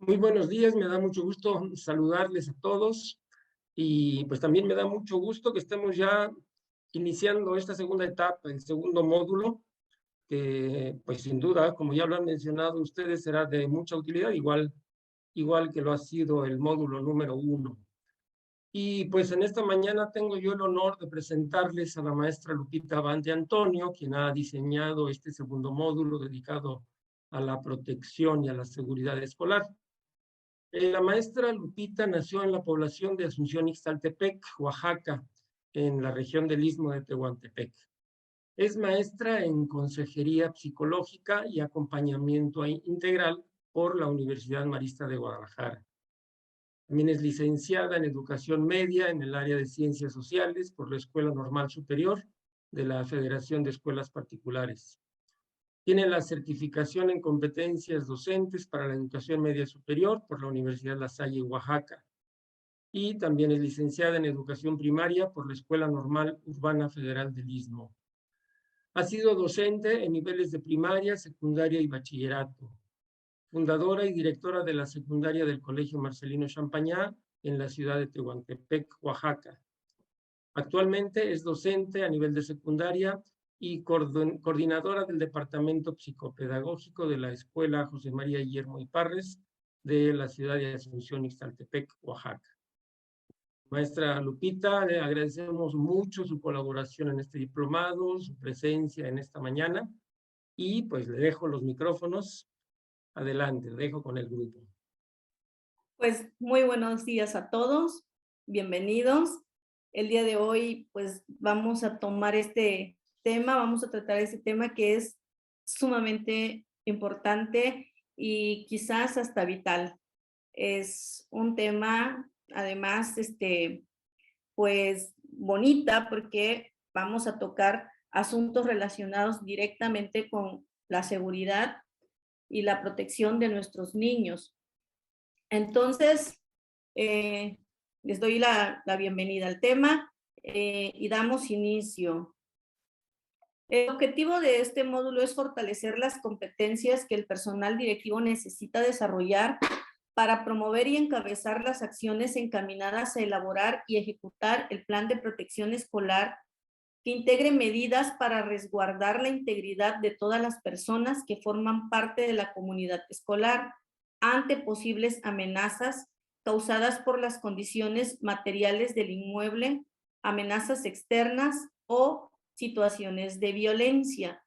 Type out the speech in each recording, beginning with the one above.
Muy buenos días, me da mucho gusto saludarles a todos y pues también me da mucho gusto que estemos ya iniciando esta segunda etapa, el segundo módulo, que pues sin duda, como ya lo han mencionado ustedes, será de mucha utilidad, igual que lo ha sido el módulo número 1. Y pues en esta mañana tengo yo el honor de presentarles a la maestra Lupita Bande Antonio, quien ha diseñado este segundo módulo dedicado a la protección y a la seguridad escolar. La maestra Lupita nació en la población de Asunción Ixtaltepec, Oaxaca, en la región del Istmo de Tehuantepec. Es maestra en Consejería Psicológica y Acompañamiento Integral por la Universidad Marista de Guadalajara. También es licenciada en Educación Media en el área de Ciencias Sociales por la Escuela Normal Superior de la Federación de Escuelas Particulares. Tiene la certificación en competencias docentes para la educación media superior por la Universidad La Salle, Oaxaca. Y también es licenciada en educación primaria por la Escuela Normal Urbana Federal del Istmo. Ha sido docente en niveles de primaria, secundaria y bachillerato. Fundadora y directora de la secundaria del Colegio Marcelino Champañá en la ciudad de Tehuantepec, Oaxaca. Actualmente es docente a nivel de secundaria y coordinadora del Departamento Psicopedagógico de la Escuela José María Guillermo y Parres de la ciudad de Asunción Ixtaltepec, Oaxaca. Maestra Lupita, le agradecemos mucho su colaboración en este diplomado, su presencia en esta mañana y pues le dejo los micrófonos. Adelante, le dejo con el grupo. Pues muy buenos días a todos, bienvenidos. El día de hoy pues vamos a tomar este tema, vamos a tratar este tema que es sumamente importante y quizás hasta vital. Es un tema además pues bonita porque vamos a tocar asuntos relacionados directamente con la seguridad y la protección de nuestros niños. Entonces, les doy la bienvenida al tema y damos inicio. El objetivo de este módulo es fortalecer las competencias que el personal directivo necesita desarrollar para promover y encabezar las acciones encaminadas a elaborar y ejecutar el plan de protección escolar que integre medidas para resguardar la integridad de todas las personas que forman parte de la comunidad escolar ante posibles amenazas causadas por las condiciones materiales del inmueble, amenazas externas o situaciones de violencia.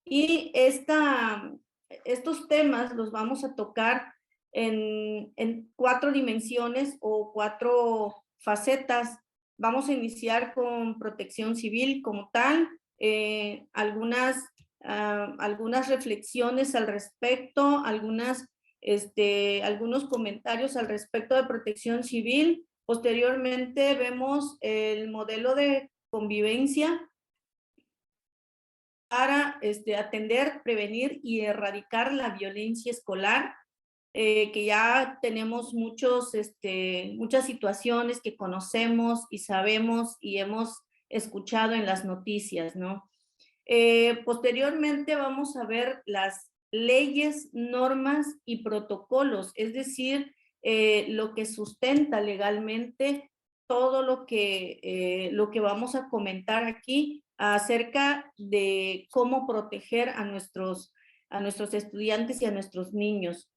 Y estos temas los vamos a tocar en 4 dimensiones o 4 facetas. Vamos a iniciar con protección civil como tal, algunas reflexiones al respecto, algunos comentarios al respecto de protección civil. Posteriormente vemos el modelo de convivencia para atender, prevenir y erradicar la violencia escolar, que ya tenemos muchas situaciones que conocemos y sabemos y hemos escuchado en las noticias, ¿no? Posteriormente vamos a ver las leyes, normas y protocolos, es decir, lo que sustenta legalmente todo lo que vamos a comentar aquí acerca de cómo proteger a nuestros estudiantes y a nuestros niños.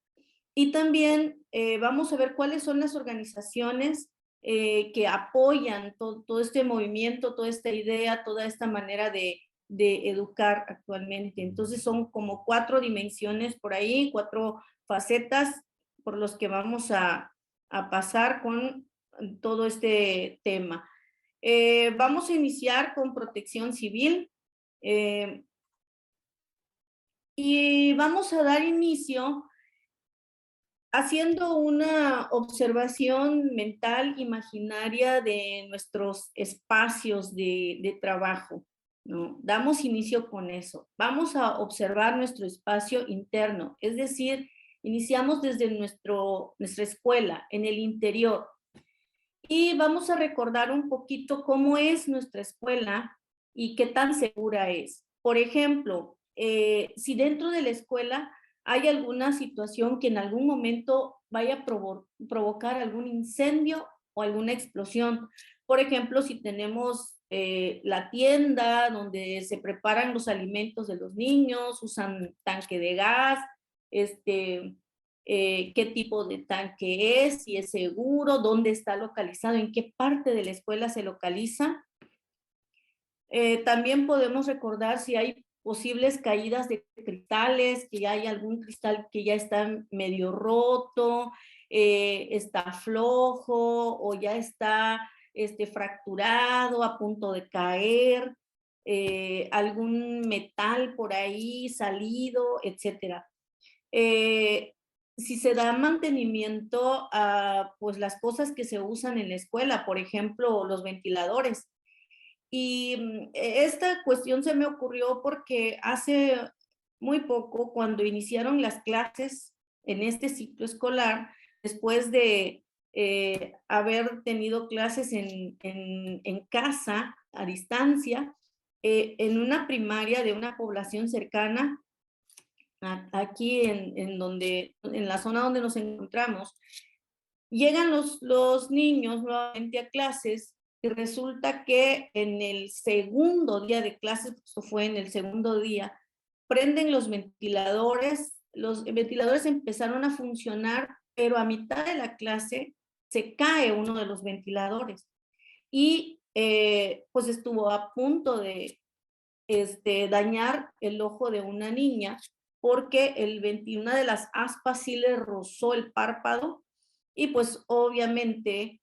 Y también vamos a ver cuáles son las organizaciones que apoyan todo este movimiento, toda esta idea, toda esta manera de educar actualmente. Entonces son como 4 dimensiones por ahí, 4 facetas por los que vamos a pasar con todo este tema. Vamos a iniciar con protección civil y vamos a dar inicio haciendo una observación mental imaginaria de nuestros espacios de trabajo, ¿no? Damos inicio con eso. Vamos a observar nuestro espacio interno, es decir, iniciamos desde nuestra escuela, en el interior. Y vamos a recordar un poquito cómo es nuestra escuela y qué tan segura es. Por ejemplo, si dentro de la escuela hay alguna situación que en algún momento vaya a provocar algún incendio o alguna explosión. Por ejemplo, si tenemos la tienda donde se preparan los alimentos de los niños, usan tanque de gas, qué tipo de tanque es, si es seguro, dónde está localizado, en qué parte de la escuela se localiza. También podemos recordar si hay posibles caídas de cristales, que ya hay algún cristal que ya está medio roto, está flojo o ya está fracturado, a punto de caer, algún metal por ahí salido, etc. Si se da mantenimiento a pues, las cosas que se usan en la escuela, por ejemplo, los ventiladores. Y esta cuestión se me ocurrió porque hace muy poco, cuando iniciaron las clases en este ciclo escolar, después de haber tenido clases en casa, a distancia, en una primaria de una población cercana, aquí en la zona donde nos encontramos, llegan los niños nuevamente a clases y resulta que en el segundo día de clases, esto fue en el segundo día, prenden los ventiladores empezaron a funcionar, pero a mitad de la clase se cae uno de los ventiladores y pues estuvo a punto de dañar el ojo de una niña porque una de las aspas sí le rozó el párpado y pues obviamente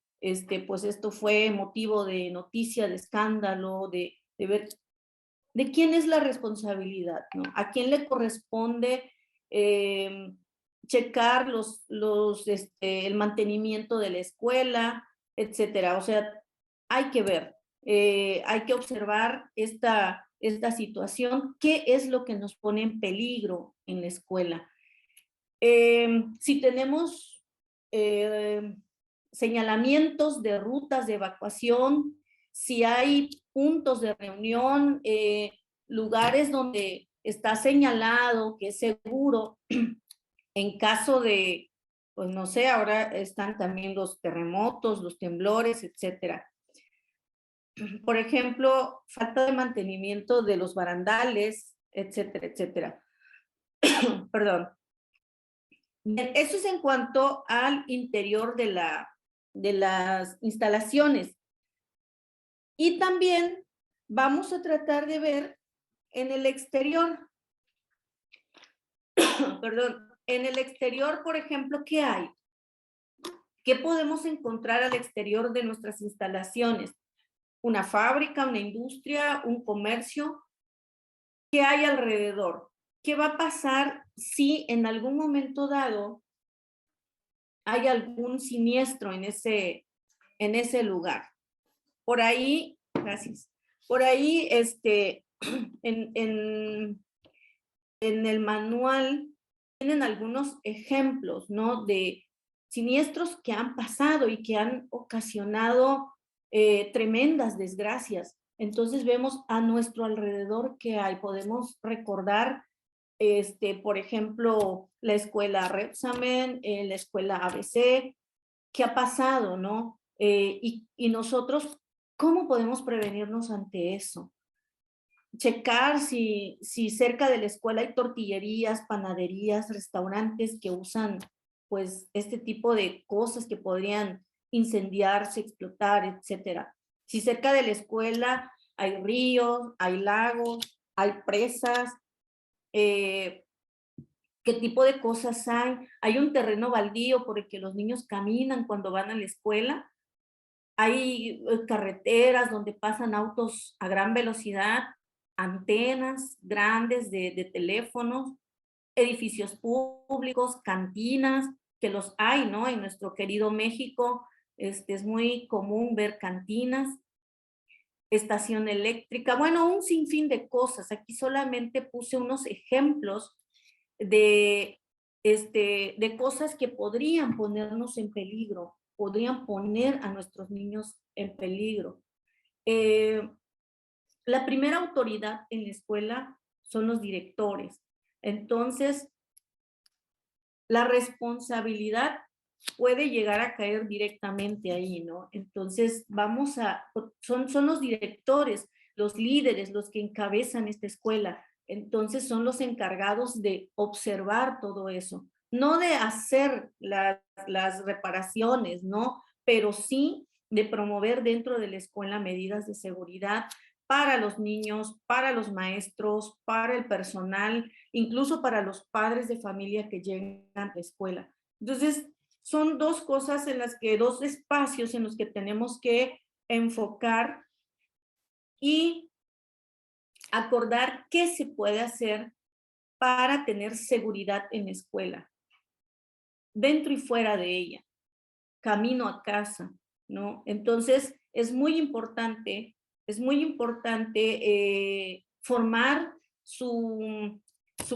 pues esto fue motivo de noticia, de escándalo, de ver de quién es la responsabilidad, ¿no? A quién le corresponde checar el mantenimiento de la escuela, etcétera. O sea, hay que ver, hay que observar esta situación, qué es lo que nos pone en peligro en la escuela. Si tenemos señalamientos de rutas de evacuación, si hay puntos de reunión, lugares donde está señalado que es seguro en caso de, pues no sé, ahora están también los terremotos, los temblores, etcétera. Por ejemplo, falta de mantenimiento de los barandales, etcétera, etcétera. Perdón. Bien, eso es en cuanto al interior de las instalaciones. Y también vamos a tratar de ver en el exterior. Perdón, en el exterior, por ejemplo, ¿qué hay? ¿Qué podemos encontrar al exterior de nuestras instalaciones? Una fábrica, una industria, un comercio. ¿Qué hay alrededor? ¿Qué va a pasar si en algún momento dado hay algún siniestro en ese lugar? Por ahí, gracias. Por ahí, en el manual tienen algunos ejemplos, ¿no? De siniestros que han pasado y que han ocasionado tremendas desgracias. Entonces vemos a nuestro alrededor que hay. Podemos recordar, por ejemplo, la escuela Repsamen, la escuela ABC, ¿qué ha pasado, no? Y nosotros, ¿cómo podemos prevenirnos ante eso? Checar si cerca de la escuela hay tortillerías, panaderías, restaurantes que usan pues este tipo de cosas que podrían incendiarse, explotar, etcétera. Si cerca de la escuela hay ríos, hay lagos, hay presas, ¿qué tipo de cosas hay? Hay un terreno baldío por el que los niños caminan cuando van a la escuela. Hay carreteras donde pasan autos a gran velocidad, antenas grandes de teléfonos, edificios públicos, cantinas, que los hay, ¿no? En nuestro querido México es muy común ver cantinas, estación eléctrica, bueno, un sinfín de cosas. Aquí solamente puse unos ejemplos de, de cosas que podrían ponernos en peligro, podrían poner a nuestros niños en peligro. La primera autoridad en la escuela son los directores. Entonces, la responsabilidad puede llegar a caer directamente ahí, ¿no? Entonces, son los directores, los líderes, los que encabezan esta escuela. Entonces, son los encargados de observar todo eso. No de hacer las reparaciones, ¿no? Pero sí de promover dentro de la escuela medidas de seguridad para los niños, para los maestros, para el personal, incluso para los padres de familia que llegan a la escuela. Entonces, son dos cosas en las que, dos espacios en los que tenemos que enfocar y acordar qué se puede hacer para tener seguridad en la escuela, dentro y fuera de ella, camino a casa, ¿no? Entonces, es muy importante formar su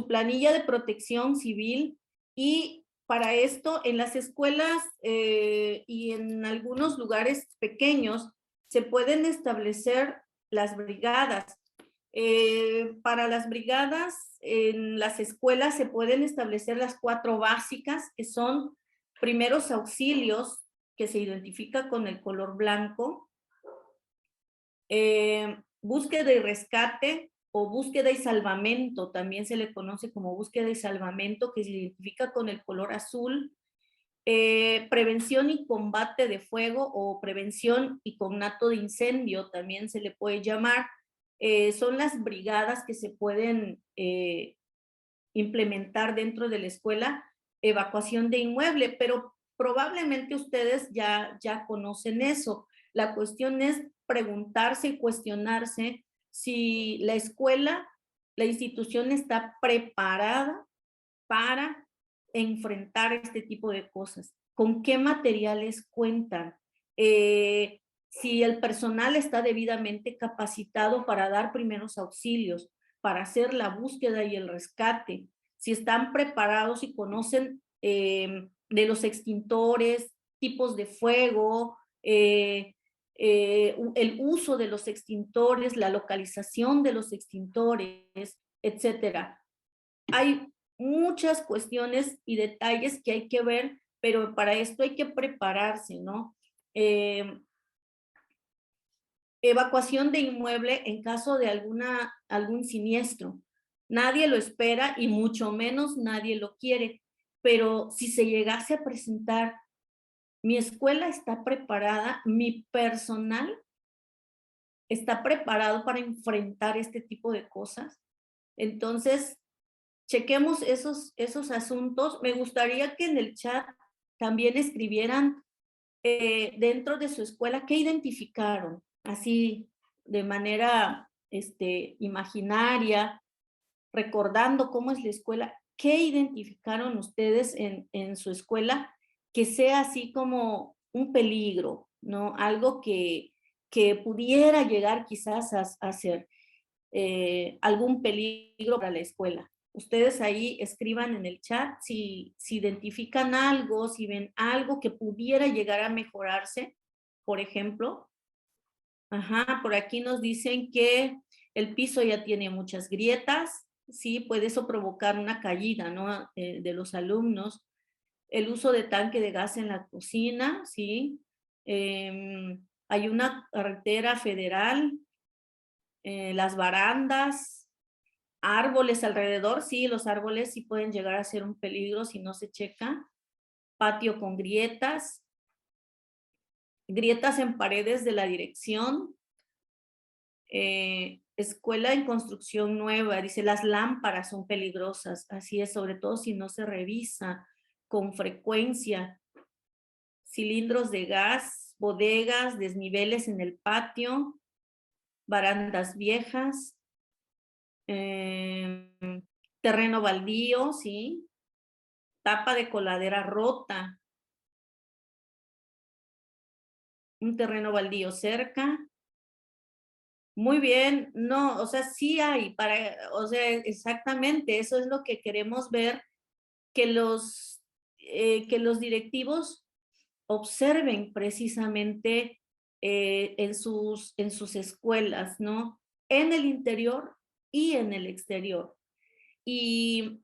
planilla de protección civil, y para esto en las escuelas y en algunos lugares pequeños se pueden establecer las brigadas. Para las brigadas en las escuelas se pueden establecer las 4 básicas, que son primeros auxilios, que se identifica con el color blanco, búsqueda y rescate, o búsqueda y salvamento, también se le conoce como búsqueda y salvamento, que se identifica con el color azul, prevención y combate de fuego, o prevención y conato de incendio, también se le puede llamar. Son las brigadas que se pueden implementar dentro de la escuela. Evacuación de inmueble, pero probablemente ustedes ya conocen eso. La cuestión es preguntarse y cuestionarse si la escuela, la institución está preparada para enfrentar este tipo de cosas. ¿Con qué materiales cuentan? Si el personal está debidamente capacitado para dar primeros auxilios, para hacer la búsqueda y el rescate, si están preparados y conocen de los extintores, tipos de fuego, el uso de los extintores, la localización de los extintores, etcétera. Hay muchas cuestiones y detalles que hay que ver, pero para esto hay que prepararse, ¿no? Evacuación de inmueble en caso de algún siniestro. Nadie lo espera y mucho menos nadie lo quiere, pero si se llegase a presentar, mi escuela está preparada, mi personal está preparado para enfrentar este tipo de cosas. Entonces, chequemos esos asuntos. Me gustaría que en el chat también escribieran dentro de su escuela qué identificaron, así de manera imaginaria, recordando cómo es la escuela, qué identificaron ustedes en su escuela que sea así como un peligro, ¿no? Algo que pudiera llegar quizás a ser algún peligro para la escuela. Ustedes ahí escriban en el chat si identifican algo, si ven algo que pudiera llegar a mejorarse, por ejemplo. Ajá, por aquí nos dicen que el piso ya tiene muchas grietas, sí, puede eso provocar una caída, ¿no? De los alumnos. El uso de tanque de gas en la cocina, sí. Hay una carretera federal, las barandas, árboles alrededor, sí, los árboles sí pueden llegar a ser un peligro si no se checa. Patio con grietas, grietas en paredes de la dirección, escuela en construcción nueva, dice las lámparas son peligrosas, así es, sobre todo si no se revisa con frecuencia. Cilindros de gas, bodegas, desniveles en el patio, barandas viejas, terreno baldío, ¿sí? Tapa de coladera rota, un terreno baldío cerca. Muy bien, no, o sea, sí hay, o sea, exactamente, eso es lo que queremos ver, que los directivos observen precisamente en sus escuelas, ¿no? En el interior y en el exterior. Y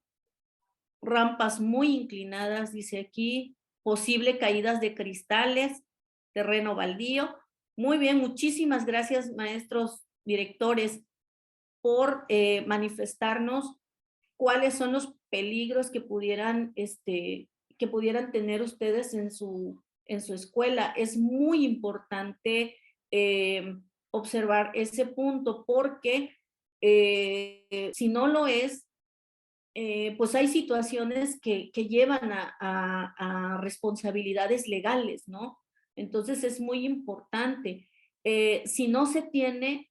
rampas muy inclinadas, dice aquí, posible caídas de cristales, terreno baldío. Muy bien, muchísimas gracias, maestros directores, por manifestarnos cuáles son los peligros que pudieran tener ustedes en su escuela. Es muy importante observar ese punto porque si no lo es, pues hay situaciones que llevan a responsabilidades legales, ¿no? Entonces es muy importante. Si no se tiene,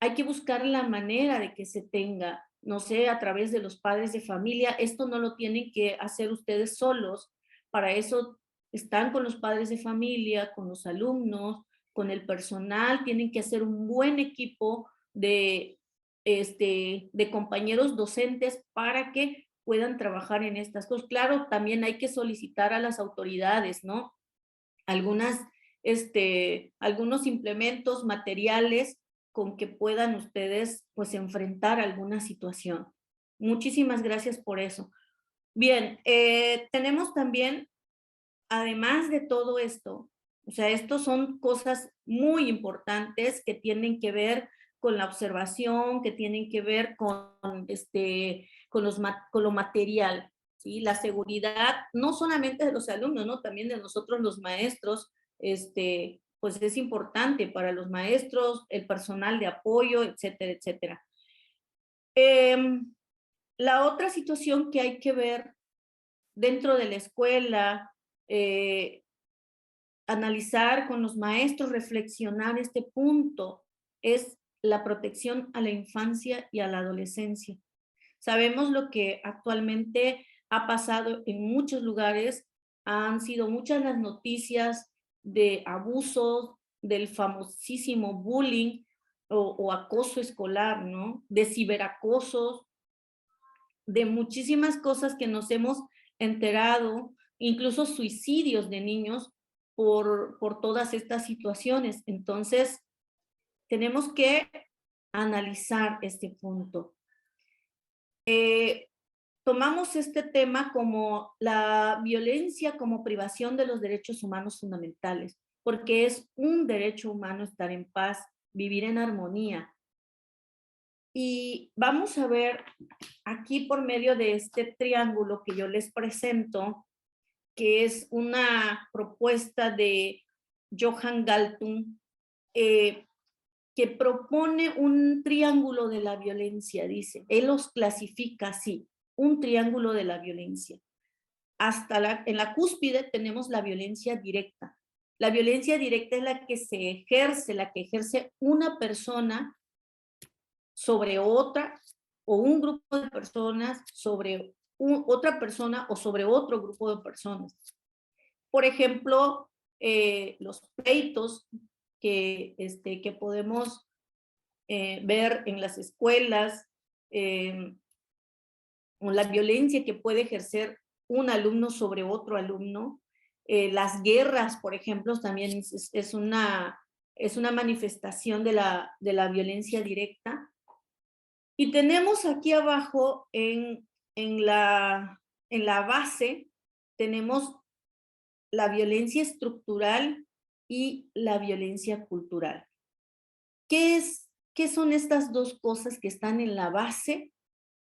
hay que buscar la manera de que se tenga, no sé, a través de los padres de familia. Esto no lo tienen que hacer ustedes solos. Para eso están con los padres de familia, con los alumnos, con el personal. Tienen que hacer un buen equipo de compañeros docentes para que puedan trabajar en estas cosas. Claro, también hay que solicitar a las autoridades, ¿no? Algunos implementos materiales con que puedan ustedes pues enfrentar alguna situación. Muchísimas gracias por eso. Bien, tenemos también, además de todo esto, o sea, estos son cosas muy importantes que tienen que ver con la observación, que tienen que ver con lo material, ¿sí? La seguridad, no solamente de los alumnos, ¿no? También de nosotros los maestros, pues es importante para los maestros, el personal de apoyo, etcétera, etcétera. La otra situación que hay que ver dentro de la escuela, analizar con los maestros, reflexionar este punto, es la protección a la infancia y a la adolescencia. Sabemos lo que actualmente ha pasado en muchos lugares, han sido muchas las noticias de abusos, del famosísimo bullying o acoso escolar, ¿no? De ciberacosos, de muchísimas cosas que nos hemos enterado, incluso suicidios de niños por todas estas situaciones. Entonces, tenemos que analizar este punto. Tomamos este tema como la violencia como privación de los derechos humanos fundamentales, porque es un derecho humano estar en paz, vivir en armonía. Y vamos a ver aquí por medio de este triángulo que yo les presento, que es una propuesta de Johan Galtung, que propone un triángulo de la violencia, dice. Él los clasifica así, un triángulo de la violencia. En la cúspide tenemos la violencia directa. La violencia directa es la que ejerce una persona sobre otra, o un grupo de personas sobre otra persona o sobre otro grupo de personas. Por ejemplo, los pleitos que podemos ver en las escuelas, o la violencia que puede ejercer un alumno sobre otro alumno. Las guerras, por ejemplo, también es una manifestación de la violencia directa. Y tenemos aquí abajo en la base, tenemos la violencia estructural y la violencia cultural. ¿Qué son estas dos cosas que están en la base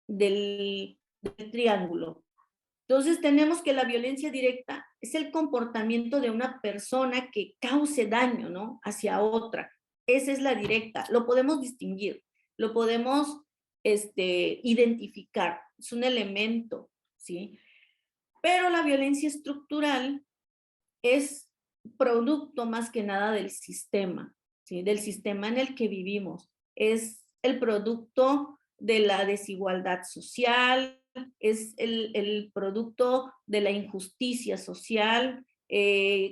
del triángulo? Entonces tenemos que la violencia directa es el comportamiento de una persona que cause daño, ¿no?, hacia otra. Esa es la directa. Lo podemos distinguir, lo podemos identificar. Es un elemento, ¿sí? Pero la violencia estructural es producto más que nada del sistema, ¿sí? Del sistema en el que vivimos. Es el producto de la desigualdad social, es el producto de la injusticia social,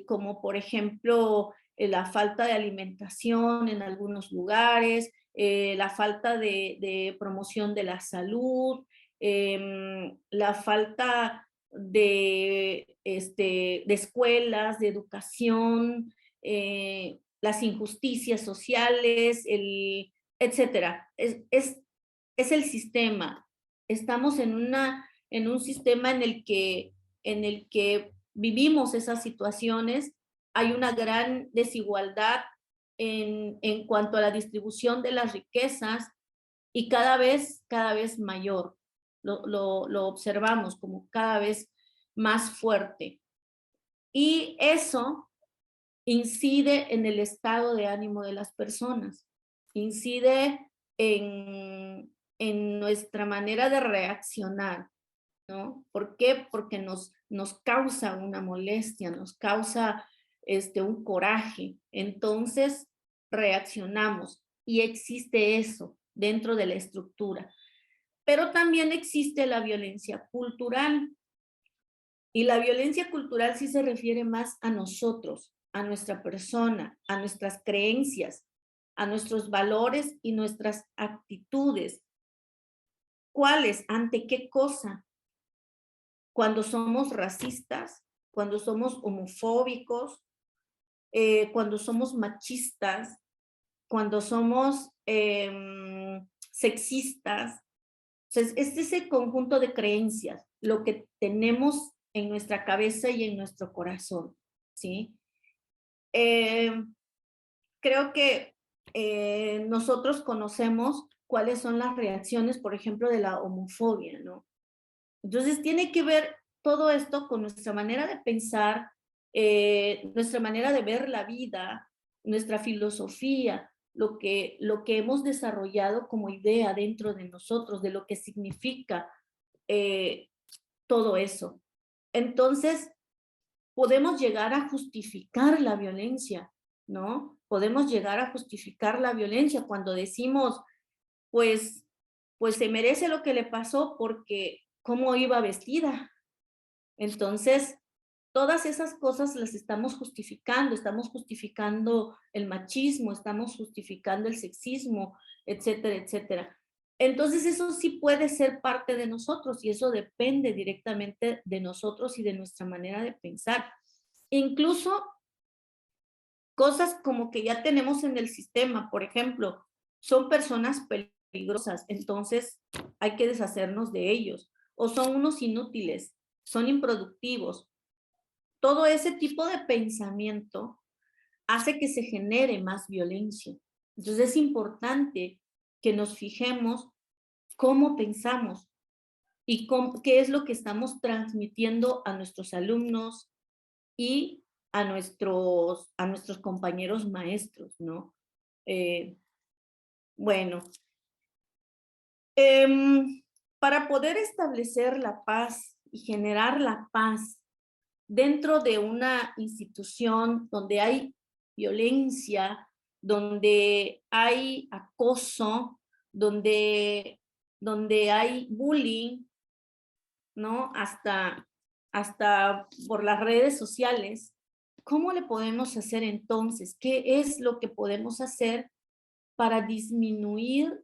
como por ejemplo la falta de alimentación en algunos lugares, la falta de promoción de la salud, la falta de escuelas, de educación, las injusticias sociales, etcétera. Es el sistema. Estamos en un sistema en el que vivimos esas situaciones, hay una gran desigualdad en cuanto a la distribución de las riquezas y cada vez mayor. Lo observamos como cada vez más fuerte. Y eso incide en el estado de ánimo de las personas, incide en nuestra manera de reaccionar, ¿no? ¿Por qué? Porque nos causa una molestia, nos causa un coraje. Entonces reaccionamos y existe eso dentro de la estructura. Pero también existe la violencia cultural. Y la violencia cultural sí se refiere más a nosotros, a nuestra persona, a nuestras creencias, a nuestros valores y nuestras actitudes. ¿Cuáles? ¿Ante qué cosa? Cuando somos racistas, cuando somos homofóbicos, cuando somos machistas, cuando somos sexistas. Entonces, este es el conjunto de creencias, lo que tenemos en nuestra cabeza y en nuestro corazón, ¿sí? Creo que nosotros conocemos cuáles son las reacciones, por ejemplo, de la homofobia, ¿no? Entonces, tiene que ver todo esto con nuestra manera de pensar, nuestra manera de ver la vida, nuestra filosofía, lo que hemos desarrollado como idea dentro de nosotros, de lo que significa todo eso. Entonces, podemos llegar a justificar la violencia, ¿no? Podemos llegar a justificar la violencia cuando decimos, pues se merece lo que le pasó porque cómo iba vestida. Entonces, todas esas cosas las estamos justificando el machismo, estamos justificando el sexismo, etcétera, etcétera. Entonces, eso sí puede ser parte de nosotros y eso depende directamente de nosotros y de nuestra manera de pensar. Incluso cosas como que ya tenemos en el sistema, por ejemplo, son personas peligrosas, entonces hay que deshacernos de ellos, o son unos inútiles, son improductivos. Todo ese tipo de pensamiento hace que se genere más violencia. Entonces es importante que nos fijemos cómo pensamos y qué es lo que estamos transmitiendo a nuestros alumnos y a nuestros compañeros maestros, ¿no? Bueno, para poder establecer la paz y generar la paz dentro de una institución donde hay violencia, donde hay acoso, donde hay bullying, ¿no? Hasta por las redes sociales. ¿Cómo le podemos hacer entonces? ¿Qué es lo que podemos hacer para disminuir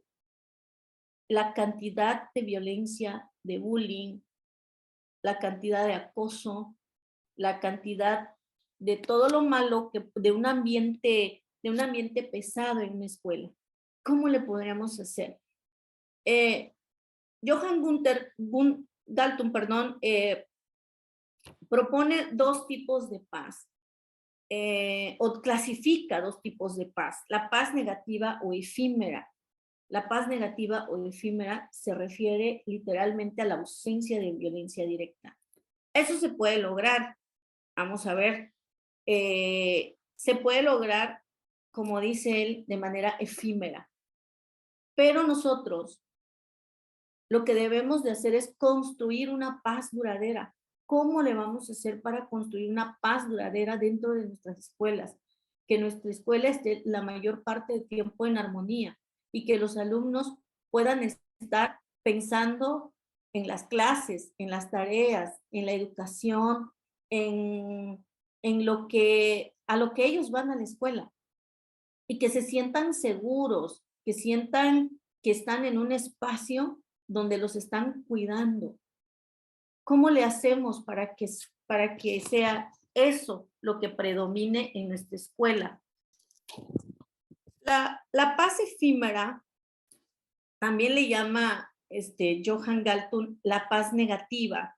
la cantidad de violencia, de bullying, la cantidad de acoso, la cantidad de todo lo malo de un ambiente pesado en una escuela? ¿Cómo le podríamos hacer? Johann Galtung, propone dos tipos de paz, o clasifica dos tipos de paz, la paz negativa o efímera. La paz negativa o efímera se refiere literalmente a la ausencia de violencia directa. Eso se puede lograr, vamos a ver, se puede lograr, como dice él, de manera efímera. Pero nosotros lo que debemos de hacer es construir una paz duradera. ¿Cómo le vamos a hacer para construir una paz duradera dentro de nuestras escuelas? Que nuestra escuela esté la mayor parte del tiempo en armonía y que los alumnos puedan estar pensando en las clases, en las tareas, en la educación, a lo que ellos van a la escuela y que se sientan seguros, que sientan que están en un espacio donde los están cuidando. ¿Cómo le hacemos para que sea eso lo que predomine en nuestra escuela? La paz efímera también le llama Johann Galtung la paz negativa.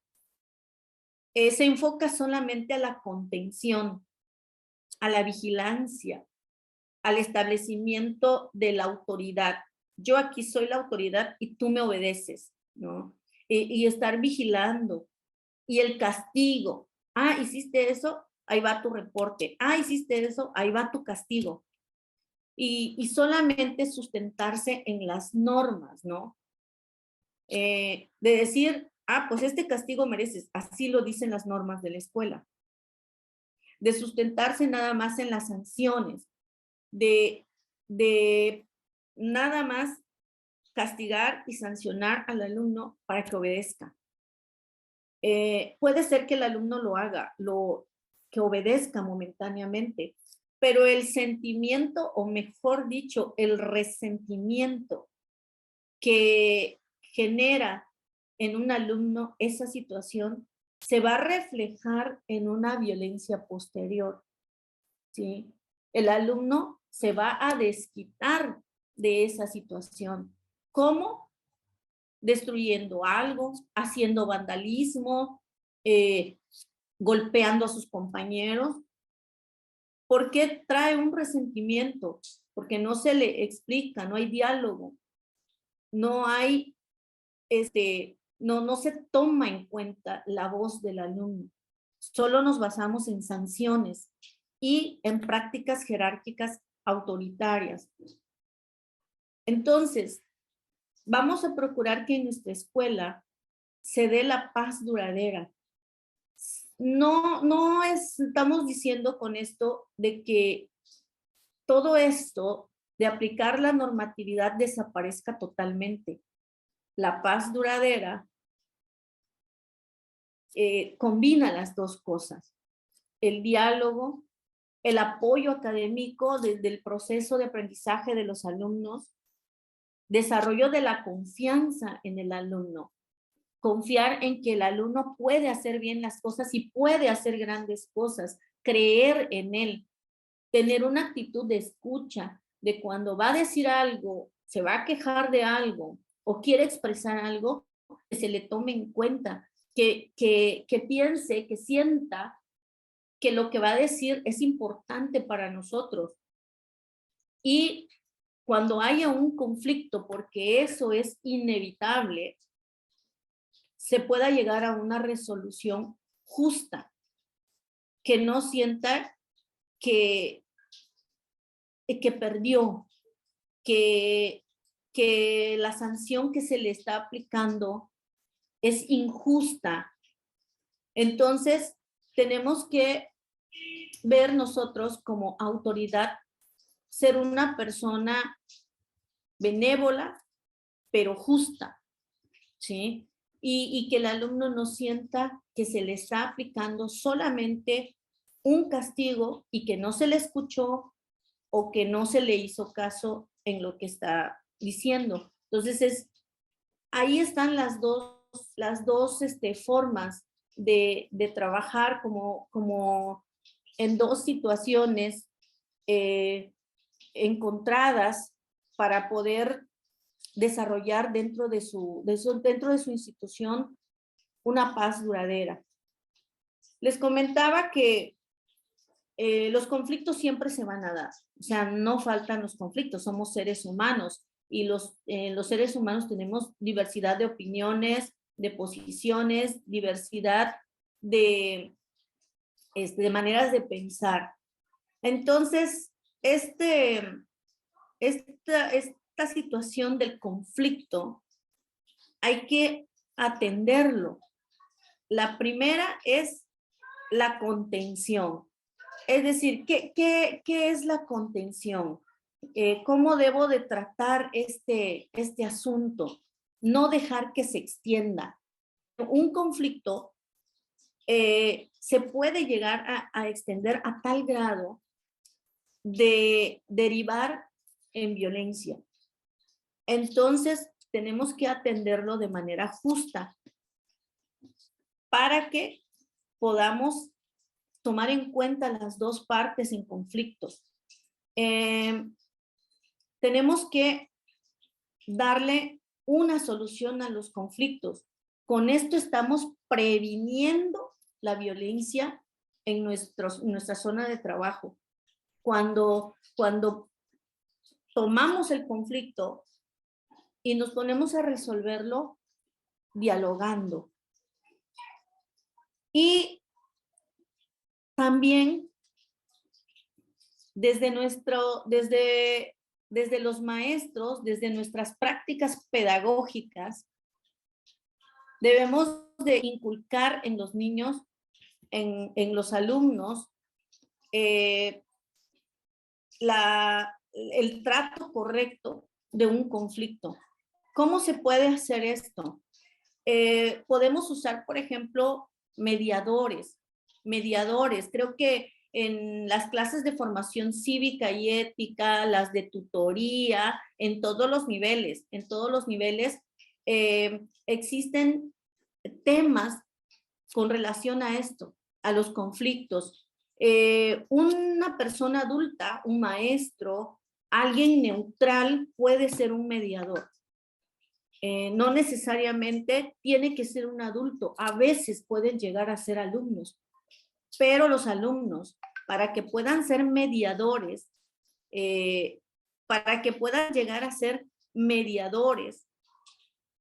se enfoca solamente a la contención, a la vigilancia, al establecimiento de la autoridad. Yo aquí soy la autoridad y tú me obedeces, ¿no? Y estar vigilando. Y el castigo. Ah, hiciste eso, ahí va tu reporte. Ah, hiciste eso, ahí va tu castigo. Y solamente sustentarse en las normas, ¿no? De decir, ah, pues este castigo mereces, así lo dicen las normas de la escuela. De sustentarse nada más en las sanciones, de nada más castigar y sancionar al alumno para que obedezca. Puede ser que el alumno lo haga, que obedezca momentáneamente, pero el sentimiento, o mejor dicho, el resentimiento que genera en un alumno esa situación se va a reflejar en una violencia posterior, ¿sí? El alumno se va a desquitar de esa situación. ¿Cómo? Destruyendo algo, haciendo vandalismo, golpeando a sus compañeros. ¿Por qué trae un resentimiento? Porque no se le explica, no hay diálogo, no hay, no se toma en cuenta la voz del alumno. Solo nos basamos en sanciones y en prácticas jerárquicas autoritarias. Entonces, vamos a procurar que en nuestra escuela se dé la paz duradera. No estamos diciendo con esto de que todo esto de aplicar la normatividad desaparezca totalmente. La paz duradera combina las dos cosas. El diálogo, el apoyo académico desde el proceso de aprendizaje de los alumnos, desarrollo de la confianza en el alumno, confiar en que el alumno puede hacer bien las cosas y puede hacer grandes cosas, creer en él, tener una actitud de escucha, de cuando va a decir algo, se va a quejar de algo o quiere expresar algo, que se le tome en cuenta, que piense, que sienta que lo que va a decir es importante para nosotros. Y cuando haya un conflicto, porque eso es inevitable, se pueda llegar a una resolución justa, que no sienta que perdió, que la sanción que se le está aplicando es injusta. Entonces, tenemos que ver nosotros como autoridad, ser una persona benévola, pero justa, ¿sí? Y que el alumno no sienta que se le está aplicando solamente un castigo y que no se le escuchó o que no se le hizo caso en lo que está diciendo. Entonces, ahí están las dos formas de trabajar como en dos situaciones encontradas para poder desarrollar dentro de su institución una paz duradera. Les comentaba que los conflictos siempre se van a dar, o sea, no faltan los conflictos, somos seres humanos y los seres humanos tenemos diversidad de opiniones, de posiciones, diversidad de maneras de pensar. Entonces, esta situación del conflicto hay que atenderlo. La primera es la contención. Es decir, ¿qué es la contención? ¿Cómo debo de tratar este asunto? No dejar que se extienda. Un conflicto se puede llegar a extender a tal grado de derivar en violencia. Entonces, tenemos que atenderlo de manera justa para que podamos tomar en cuenta las dos partes en conflictos. Tenemos que darle una solución a los conflictos. Con esto estamos previniendo la violencia en nuestra zona de trabajo. Cuando tomamos el conflicto y nos ponemos a resolverlo dialogando. Y también desde los maestros, desde nuestras prácticas pedagógicas, debemos de inculcar en los niños, en los alumnos, el trato correcto de un conflicto. ¿Cómo se puede hacer esto? Podemos usar, por ejemplo, mediadores. Creo que en las clases de formación cívica y ética, las de tutoría, en todos los niveles, existen temas con relación a esto, a los conflictos. Una persona adulta, un maestro, alguien neutral puede ser un mediador. No necesariamente tiene que ser un adulto, a veces pueden llegar a ser alumnos, pero los alumnos, para que puedan ser mediadores, para que puedan llegar a ser mediadores,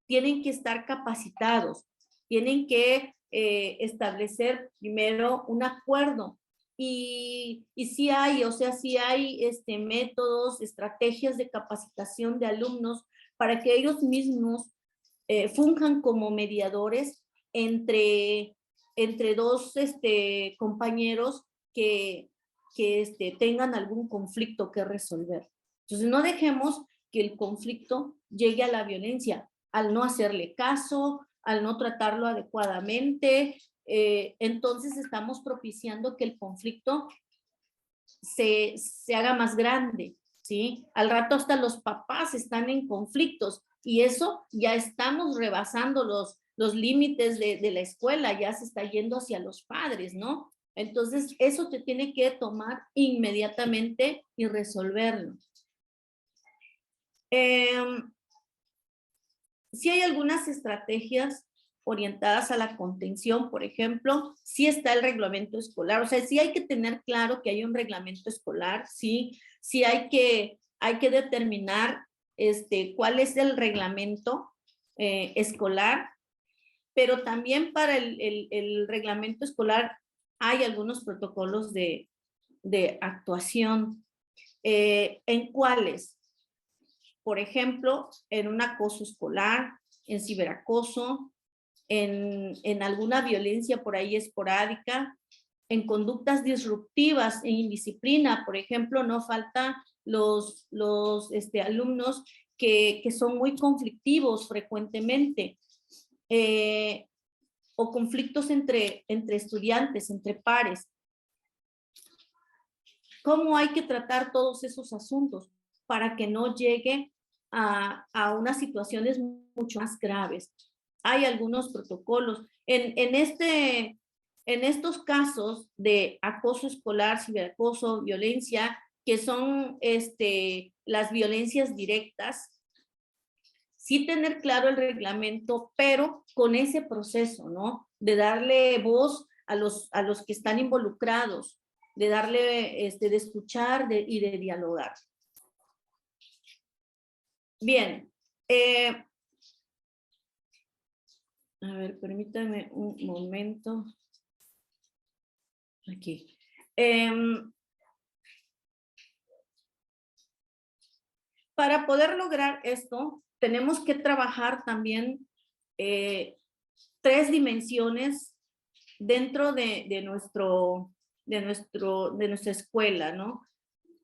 tienen que estar capacitados, tienen que establecer primero un acuerdo. Y sí hay, métodos, estrategias de capacitación de alumnos para que ellos mismos funjan como mediadores entre dos compañeros que tengan algún conflicto que resolver. Entonces, no dejemos que el conflicto llegue a la violencia al no hacerle caso, al no tratarlo adecuadamente. Entonces, estamos propiciando que el conflicto se haga más grande, ¿sí? Al rato hasta los papás están en conflictos y eso ya estamos rebasando los límites de la escuela, ya se está yendo hacia los padres, ¿no? Entonces, eso te tiene que tomar inmediatamente y resolverlo. Sí hay algunas estrategias orientadas a la contención, por ejemplo, sí está el reglamento escolar, o sea, sí hay que tener claro que hay un reglamento escolar, sí hay que determinar cuál es el reglamento escolar, pero también para el reglamento escolar hay algunos protocolos de actuación. ¿En cuáles? Por ejemplo, en un acoso escolar, en ciberacoso, en alguna violencia por ahí esporádica, en conductas disruptivas, en indisciplina. Por ejemplo, no falta los alumnos que son muy conflictivos frecuentemente, o conflictos entre estudiantes, entre pares. ¿Cómo hay que tratar todos esos asuntos para que no llegue a unas situaciones mucho más graves? Hay algunos protocolos. En estos casos de acoso escolar, ciberacoso, violencia, que son las violencias directas, sí tener claro el reglamento, pero con ese proceso, ¿no? De darle voz a los que están involucrados, de darle, de escuchar y de dialogar. Bien. A ver, permítanme un momento. Aquí. Para poder lograr esto, tenemos que trabajar también 3 dimensiones dentro de nuestra escuela, ¿no?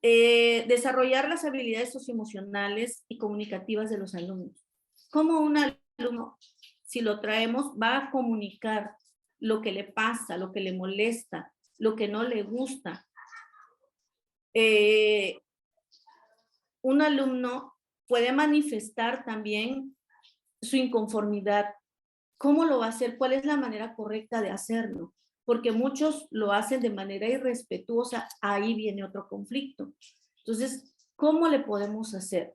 Desarrollar las habilidades socioemocionales y comunicativas de los alumnos. ¿Cómo un alumno, si lo traemos, va a comunicar lo que le pasa, lo que le molesta, lo que no le gusta? Un alumno puede manifestar también su inconformidad. ¿Cómo lo va a hacer? ¿Cuál es la manera correcta de hacerlo? Porque muchos lo hacen de manera irrespetuosa. Ahí viene otro conflicto. Entonces, ¿cómo le podemos hacer?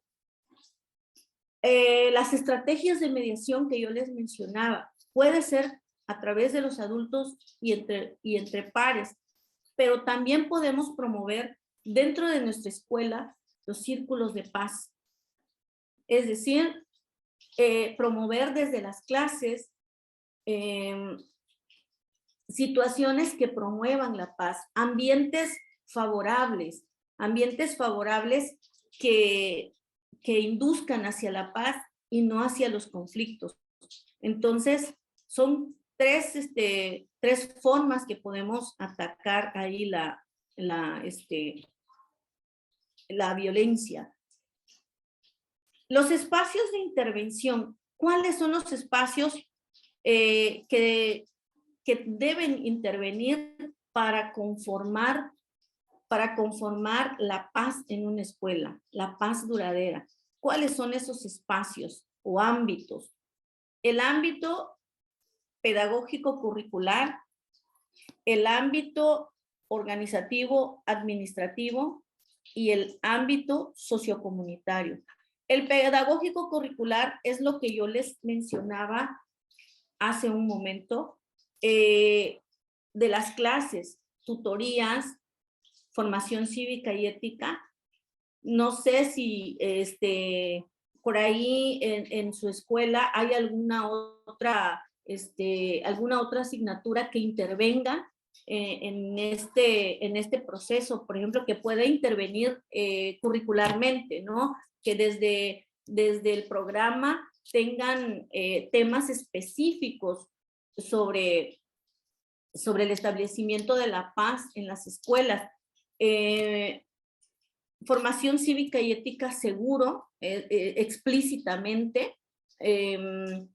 Las estrategias de mediación que yo les mencionaba, puede ser a través de los adultos y entre pares, pero también podemos promover dentro de nuestra escuela los círculos de paz. Es decir, promover desde las clases situaciones que promuevan la paz, ambientes favorables que induzcan hacia la paz y no hacia los conflictos. Entonces, son tres formas que podemos atacar ahí la violencia. Los espacios de intervención. ¿Cuáles son los espacios que deben intervenir para conformar la paz en una escuela, la paz duradera? ¿Cuáles son esos espacios o ámbitos? El ámbito pedagógico curricular, el ámbito organizativo administrativo y el ámbito sociocomunitario. El pedagógico curricular es lo que yo les mencionaba hace un momento, de las clases, tutorías, formación cívica y ética. No sé si por ahí en su escuela hay alguna otra asignatura que intervenga en este proceso, por ejemplo, que pueda intervenir curricularmente, ¿no? Que desde el programa tengan temas específicos sobre el establecimiento de la paz en las escuelas. Formación cívica y ética seguro, explícitamente,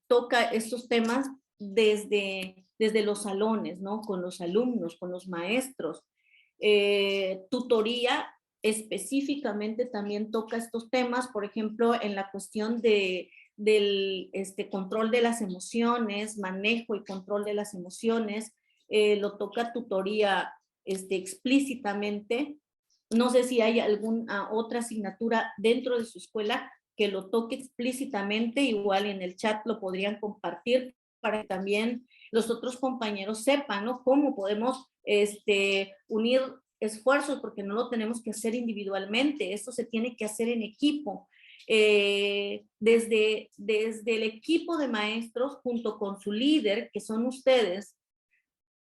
toca estos temas desde los salones, ¿no? Con los alumnos, con los maestros. Tutoría específicamente también toca estos temas, por ejemplo, en la cuestión del control de las emociones, manejo y control de las emociones, lo toca tutoría explícitamente. No sé si hay alguna otra asignatura dentro de su escuela que lo toque explícitamente, igual en el chat lo podrían compartir para que también los otros compañeros sepan, ¿no? Cómo podemos unir esfuerzos, porque no lo tenemos que hacer individualmente, esto se tiene que hacer en equipo. Desde el equipo de maestros, junto con su líder, que son ustedes,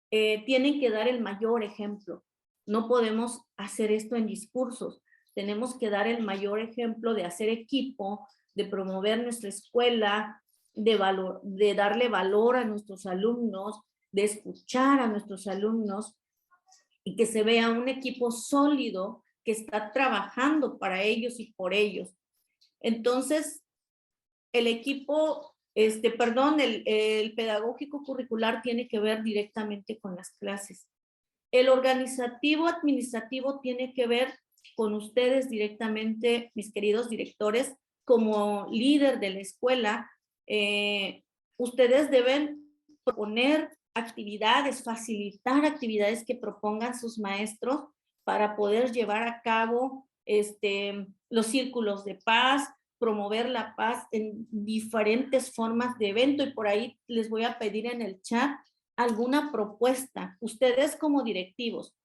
tienen que dar el mayor ejemplo. No podemos hacer esto en discursos, tenemos que dar el mayor ejemplo de hacer equipo, de promover nuestra escuela, de darle valor a nuestros alumnos, de escuchar a nuestros alumnos y que se vea un equipo sólido que está trabajando para ellos y por ellos. Entonces, el equipo, el pedagógico curricular tiene que ver directamente con las clases. El organizativo administrativo tiene que ver con ustedes directamente, mis queridos directores, como líder de la escuela. Ustedes deben proponer actividades, facilitar actividades que propongan sus maestros para poder llevar a cabo los círculos de paz, promover la paz en diferentes formas de evento, y por ahí les voy a pedir en el chat alguna propuesta. Ustedes como directivos,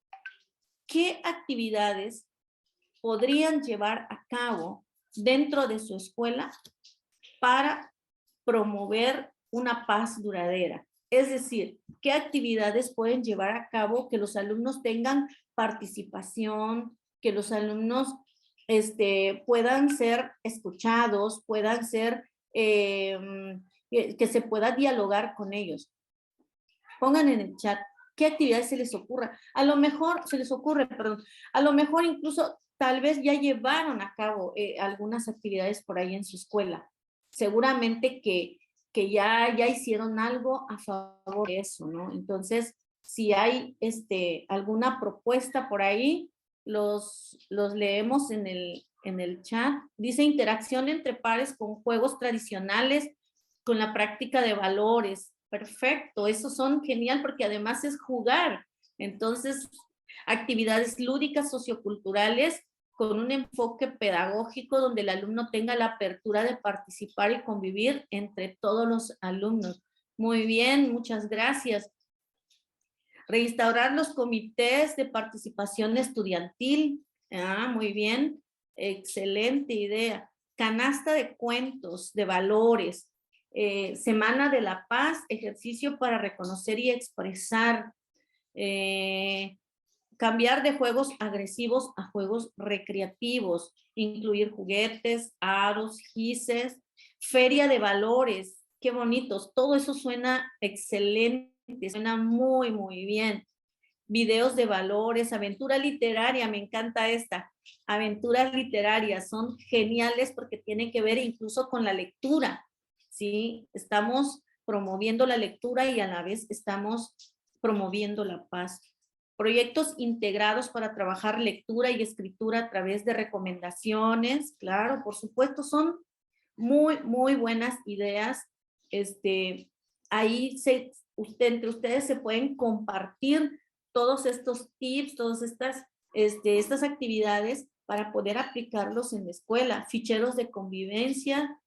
¿qué actividades podrían llevar a cabo dentro de su escuela para promover una paz duradera? Es decir, ¿qué actividades pueden llevar a cabo que los alumnos tengan participación, que los alumnos puedan ser escuchados, puedan ser, que se pueda dialogar con ellos? Pongan en el chat qué actividades se les ocurre, a lo mejor incluso tal vez ya llevaron a cabo algunas actividades por ahí en su escuela. Seguramente que ya hicieron algo a favor de eso, ¿no? Entonces, si hay alguna propuesta por ahí, los leemos en el chat. Dice interacción entre pares con juegos tradicionales, con la práctica de valores. Perfecto, esos son genial porque además es jugar. Entonces, actividades lúdicas socioculturales con un enfoque pedagógico donde el alumno tenga la apertura de participar y convivir entre todos los alumnos. Muy bien, muchas gracias. Reinstaurar los comités de participación estudiantil. Muy bien, excelente idea. Canasta de cuentos, de valores. Semana de la Paz, ejercicio para reconocer y expresar. Cambiar de juegos agresivos a juegos recreativos. Incluir juguetes, aros, gises. Feria de valores. Qué bonitos. Todo eso suena excelente. Suena muy, muy bien. Videos de valores, aventura literaria, me encanta esta. Aventuras literarias son geniales porque tienen que ver incluso con la lectura, ¿sí? Estamos promoviendo la lectura y a la vez estamos promoviendo la paz. Proyectos integrados para trabajar lectura y escritura a través de recomendaciones, claro, por supuesto, son muy, muy buenas ideas. Ahí entre ustedes se pueden compartir todos estos tips, todas estas actividades para poder aplicarlos en la escuela. Ficheros de convivencia,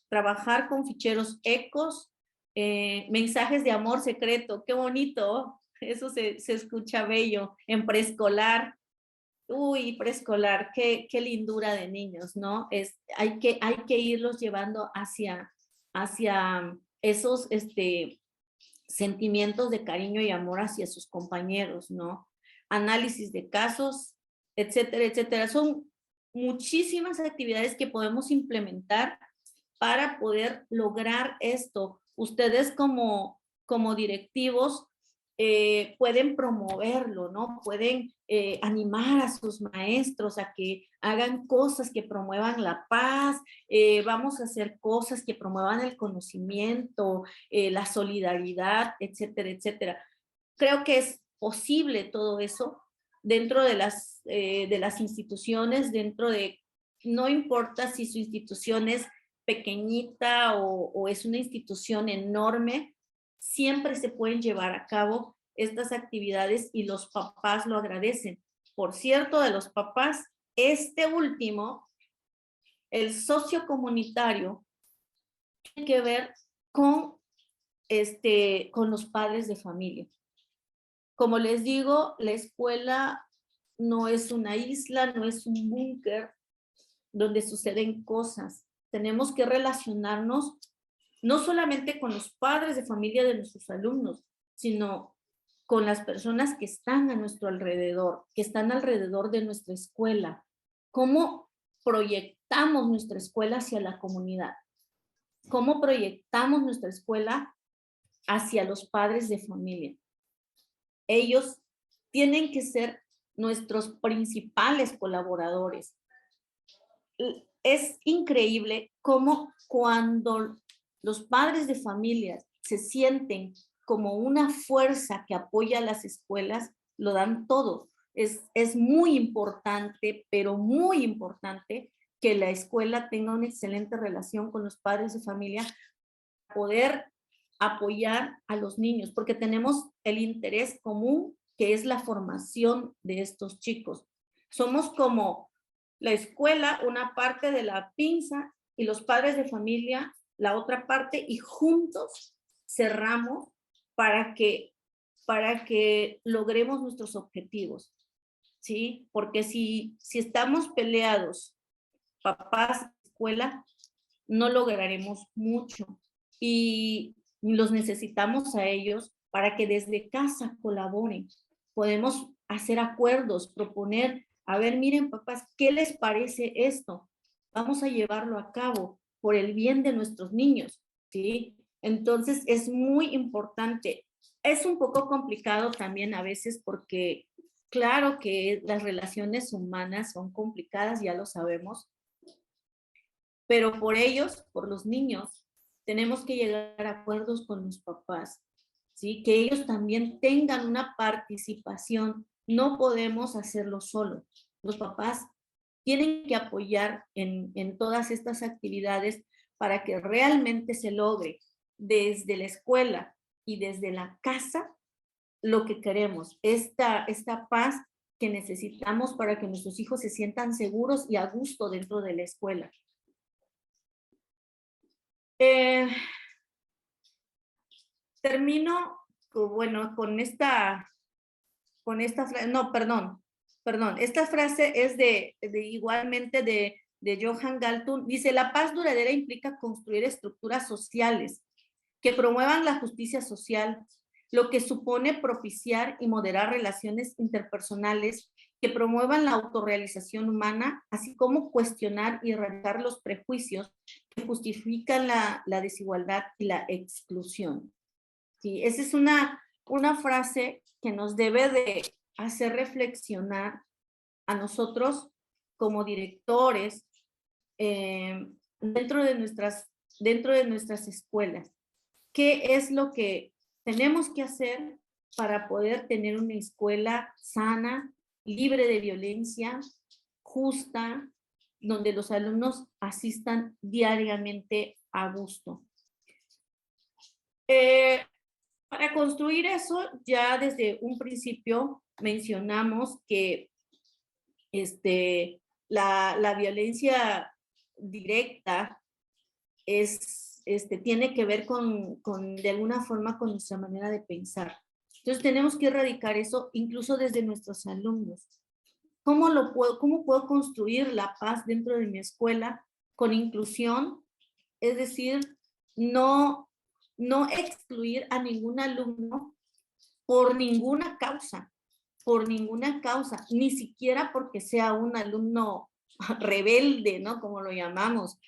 trabajar con ficheros ecos, mensajes de amor secreto, qué bonito, eso se escucha bello. En preescolar, uy, preescolar, qué lindura de niños, ¿no? Hay que irlos llevando hacia esos sentimientos de cariño y amor hacia sus compañeros, ¿no? Análisis de casos, etcétera, etcétera. Son muchísimas actividades que podemos implementar para poder lograr esto. Ustedes como directivos pueden promoverlo, ¿no? Pueden animar a sus maestros a que hagan cosas que promuevan la paz, vamos a hacer cosas que promuevan el conocimiento, la solidaridad, etcétera, etcétera. Creo que es posible todo eso dentro de las instituciones, no importa si su institución es pequeñita o es una institución enorme, siempre se pueden llevar a cabo estas actividades y los papás lo agradecen. Por cierto, de los papás, este último, el socio comunitario, tiene que ver con los padres de familia. Como les digo, la escuela no es una isla, no es un búnker donde suceden cosas. Tenemos que relacionarnos no solamente con los padres de familia de nuestros alumnos, sino con las personas que están a nuestro alrededor, que están alrededor de nuestra escuela. ¿Cómo proyectamos nuestra escuela hacia la comunidad? ¿Cómo proyectamos nuestra escuela hacia los padres de familia? Ellos tienen que ser nuestros principales colaboradores. Es increíble cómo cuando los padres de familia se sienten como una fuerza que apoya a las escuelas, lo dan todo. Es muy importante, pero muy importante que la escuela tenga una excelente relación con los padres de familia para poder apoyar a los niños, porque tenemos el interés común que es la formación de estos chicos. Somos como la escuela, una parte de la pinza, y los padres de familia, la otra parte, y juntos cerramos para que logremos nuestros objetivos, ¿sí? Porque si estamos peleados, papás, escuela, no lograremos mucho. Y los necesitamos a ellos para que desde casa colaboren. Podemos hacer acuerdos, proponer, a ver, miren papás, ¿qué les parece esto? Vamos a llevarlo a cabo por el bien de nuestros niños, ¿sí? Entonces es muy importante. Es un poco complicado también a veces porque claro que las relaciones humanas son complicadas, ya lo sabemos, pero por ellos, por los niños, tenemos que llegar a acuerdos con los papás, ¿sí? Que ellos también tengan una participación. No podemos hacerlo solo. Los papás tienen que apoyar en todas estas actividades para que realmente se logre desde la escuela y desde la casa lo que queremos, esta paz que necesitamos para que nuestros hijos se sientan seguros y a gusto dentro de la escuela. termino, bueno, con esta frase, no, perdón, esta frase es igualmente de Johan Galtung. Dice: la paz duradera implica construir estructuras sociales que promuevan la justicia social, lo que supone propiciar y moderar relaciones interpersonales que promuevan la autorrealización humana, así como cuestionar y erradicar los prejuicios que justifican la desigualdad y la exclusión. Sí, esa es una frase que nos debe de hacer reflexionar a nosotros como directores dentro de nuestras escuelas. ¿Qué es lo que tenemos que hacer para poder tener una escuela sana, libre de violencia, justa, donde los alumnos asistan diariamente a gusto? Para construir eso, ya desde un principio mencionamos que la violencia directa tiene que ver de alguna forma con nuestra manera de pensar. Entonces tenemos que erradicar eso incluso desde nuestros alumnos. ¿Cómo puedo construir la paz dentro de mi escuela con inclusión? Es decir, no excluir a ningún alumno por ninguna causa, ni siquiera porque sea un alumno rebelde, ¿no? Como lo llamamos.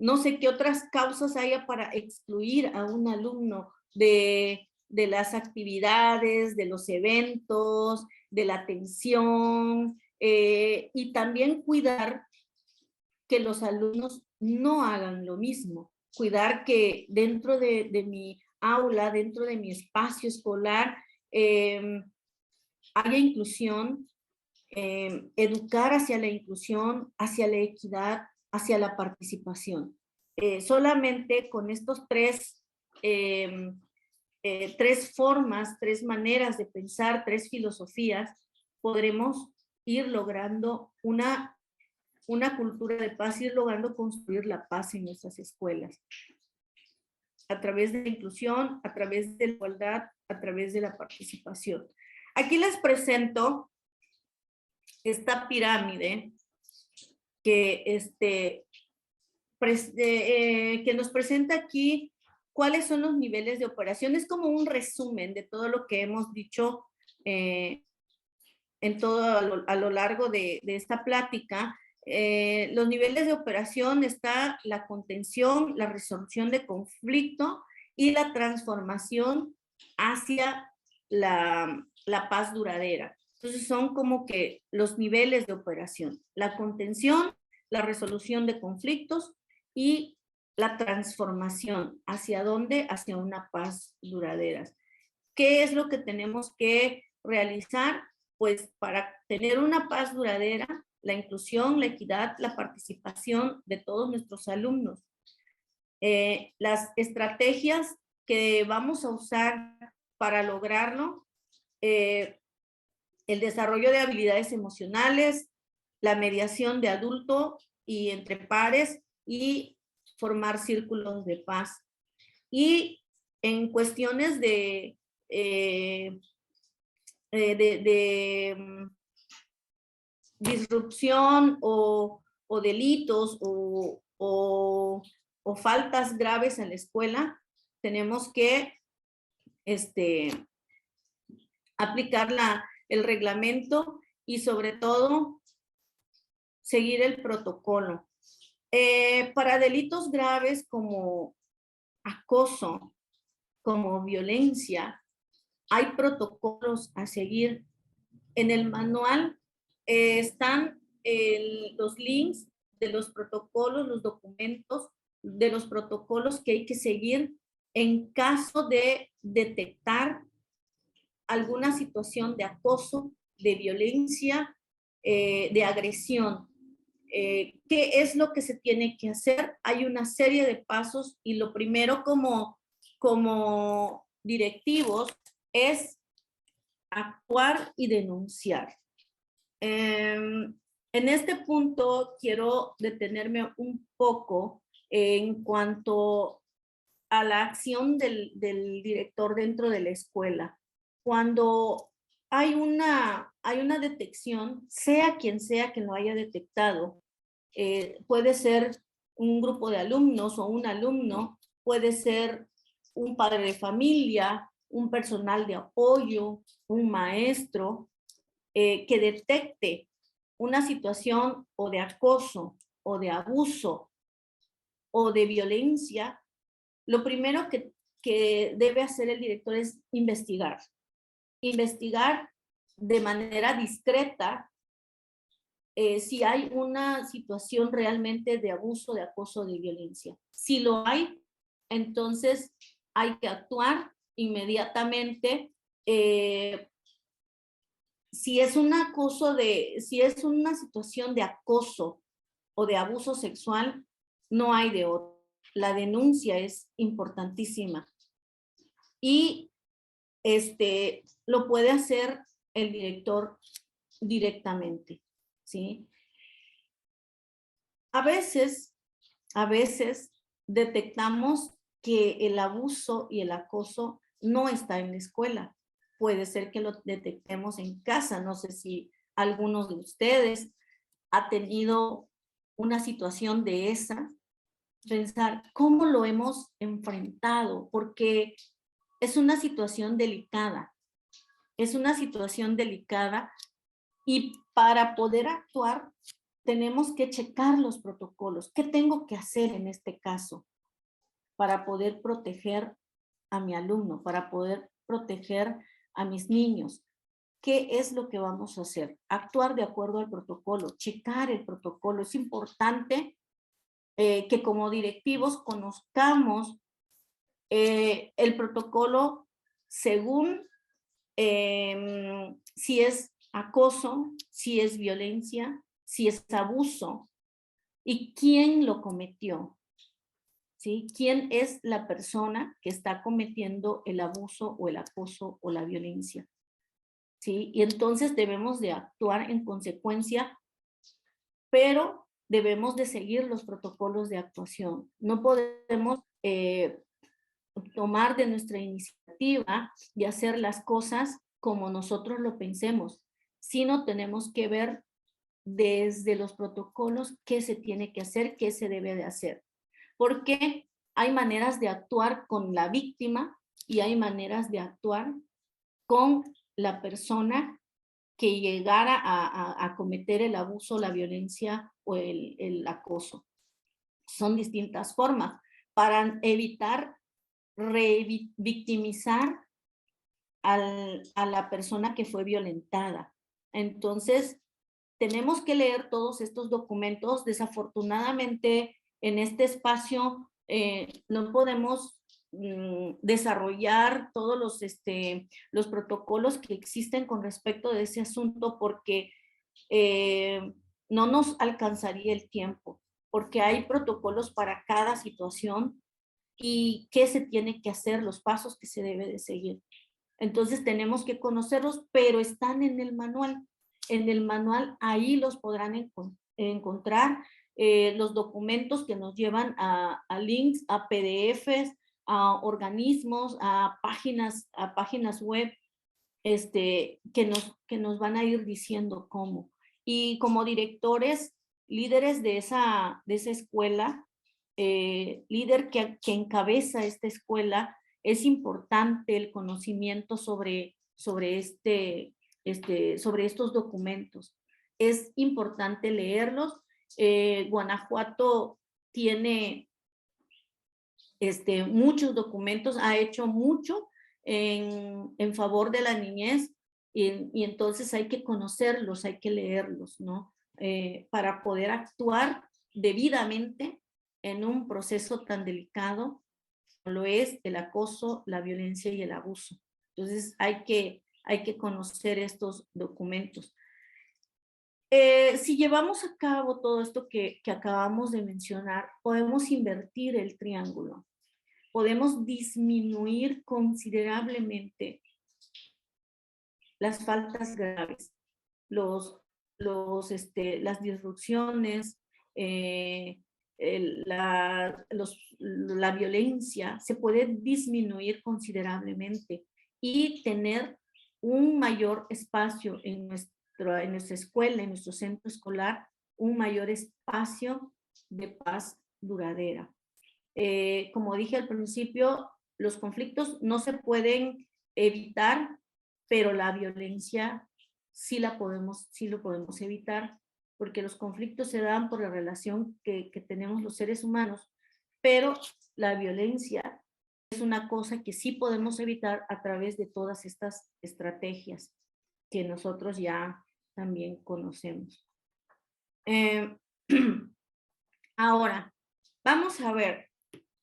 No sé qué otras causas haya para excluir a un alumno de las actividades, de los eventos, de la atención, y también cuidar que los alumnos no hagan lo mismo. Cuidar que dentro de mi aula, dentro de mi espacio escolar, haya inclusión, educar hacia la inclusión, hacia la equidad, hacia la participación. Solamente con estos tres formas, tres maneras de pensar, tres filosofías, podremos ir logrando una cultura de paz, ir logrando construir la paz en nuestras escuelas. A través de la inclusión, a través de la igualdad, a través de la participación. Aquí les presento esta pirámide que nos presenta aquí cuáles son los niveles de operación. Es como un resumen de todo lo que hemos dicho a lo largo de esta plática. Los niveles de operación está la contención, la resolución de conflicto y la transformación hacia la paz duradera. Entonces son como que los niveles de operación: la contención, la resolución de conflictos y la transformación. ¿Hacia dónde? Hacia una paz duradera. ¿Qué es lo que tenemos que realizar? Pues para tener una paz duradera, la inclusión, la equidad, la participación de todos nuestros alumnos. Las estrategias que vamos a usar para lograrlo: el desarrollo de habilidades emocionales, la mediación de adulto y entre pares, y formar círculos de paz. Y en cuestiones de disrupción o delitos o faltas graves en la escuela, tenemos que aplicar el reglamento y sobre todo seguir el protocolo. Para delitos graves como acoso, como violencia, hay protocolos a seguir. En el manual están los links de los protocolos, los documentos de los protocolos que hay que seguir en caso de detectar alguna situación de acoso, de violencia, de agresión. ¿Qué es lo que se tiene que hacer? Hay una serie de pasos y lo primero como directivos es actuar y denunciar. En este punto quiero detenerme un poco en cuanto a la acción del director dentro de la escuela. Cuando hay una detección, sea quien sea que lo haya detectado, puede ser un grupo de alumnos o un alumno, puede ser un padre de familia, un personal de apoyo, un maestro, que detecte una situación o de acoso o de abuso o de violencia, lo primero que debe hacer el director es investigar. Investigar de manera discreta si hay una situación realmente de abuso, de acoso, de violencia. Si lo hay, entonces hay que actuar inmediatamente. Si es un acoso si es una situación de acoso o de abuso sexual, no hay de otro. La denuncia es importantísima. Y lo puede hacer el director directamente, ¿sí? A veces detectamos que el abuso y el acoso no está en la escuela. Puede ser que lo detectemos en casa. No sé si algunos de ustedes ha tenido una situación de esa. Pensar cómo lo hemos enfrentado, porque es una situación delicada. Es una situación delicada y para poder actuar tenemos que checar los protocolos. ¿Qué tengo que hacer en este caso para poder proteger a mi alumno, para poder proteger a mis niños? ¿Qué es lo que vamos a hacer? Actuar de acuerdo al protocolo, checar el protocolo. Es importante que como directivos conozcamos el protocolo según si es acoso, si es violencia, si es abuso y quién lo cometió, ¿sí? ¿Quién es la persona que está cometiendo el abuso o el acoso o la violencia? ¿Sí? Y entonces debemos de actuar en consecuencia, pero debemos de seguir los protocolos de actuación. No podemos tomar de nuestra iniciativa y hacer las cosas como nosotros lo pensemos, sino tenemos que ver desde los protocolos qué se tiene que hacer, qué se debe de hacer. Porque hay maneras de actuar con la víctima y hay maneras de actuar con la persona que llegara a cometer el abuso, la violencia o el acoso. Son distintas formas para evitar revictimizar a la persona que fue violentada. Entonces, tenemos que leer todos estos documentos. Desafortunadamente, en este espacio no podemos desarrollar todos los protocolos que existen con respecto de ese asunto porque no nos alcanzaría el tiempo, porque hay protocolos para cada situación y qué se tiene que hacer, los pasos que se debe de seguir. Entonces tenemos que conocerlos, pero están en el manual. En el manual ahí los podrán encontrar los documentos que nos llevan a links, a PDFs, a organismos, a páginas web que nos van a ir diciendo cómo. Y como directores, líderes de esa escuela, líder que encabeza esta escuela, es importante el conocimiento sobre estos documentos. Es importante leerlos. Guanajuato tiene muchos documentos, ha hecho mucho en favor de la niñez y entonces hay que conocerlos, hay que leerlos, ¿no? Para poder actuar debidamente en un proceso tan delicado como lo es el acoso, la violencia y el abuso. Entonces hay que conocer estos documentos. Si llevamos a cabo todo esto que acabamos de mencionar, podemos invertir el triángulo. Podemos disminuir considerablemente las faltas graves, las disrupciones, la violencia se puede disminuir considerablemente y tener un mayor espacio en nuestra escuela, en nuestro centro escolar, un mayor espacio de paz duradera. Como dije al principio, los conflictos no se pueden evitar, pero la violencia sí lo podemos evitar, porque los conflictos se dan por la relación que tenemos los seres humanos, pero la violencia es una cosa que sí podemos evitar a través de todas estas estrategias que nosotros ya también conocemos. Ahora, vamos a ver,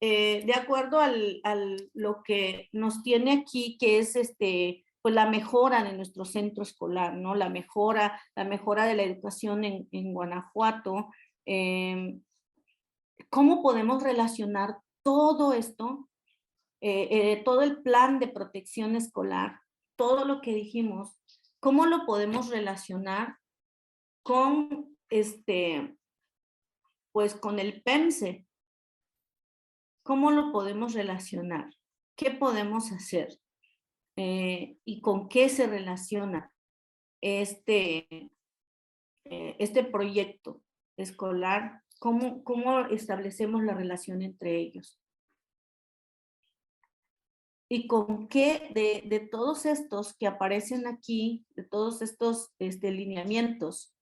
de acuerdo a lo que nos tiene aquí, que es pues la mejora de nuestro centro escolar, ¿no? La mejora de la educación en Guanajuato. ¿Cómo podemos relacionar todo esto, todo el plan de protección escolar, todo lo que dijimos, cómo lo podemos relacionar con pues con el PEMSE? ¿Cómo lo podemos relacionar? ¿Qué podemos hacer? ¿Y con qué se relaciona este proyecto escolar? ¿Cómo establecemos la relación entre ellos? ¿Y con qué de todos estos que aparecen aquí, de todos estos lineamientos,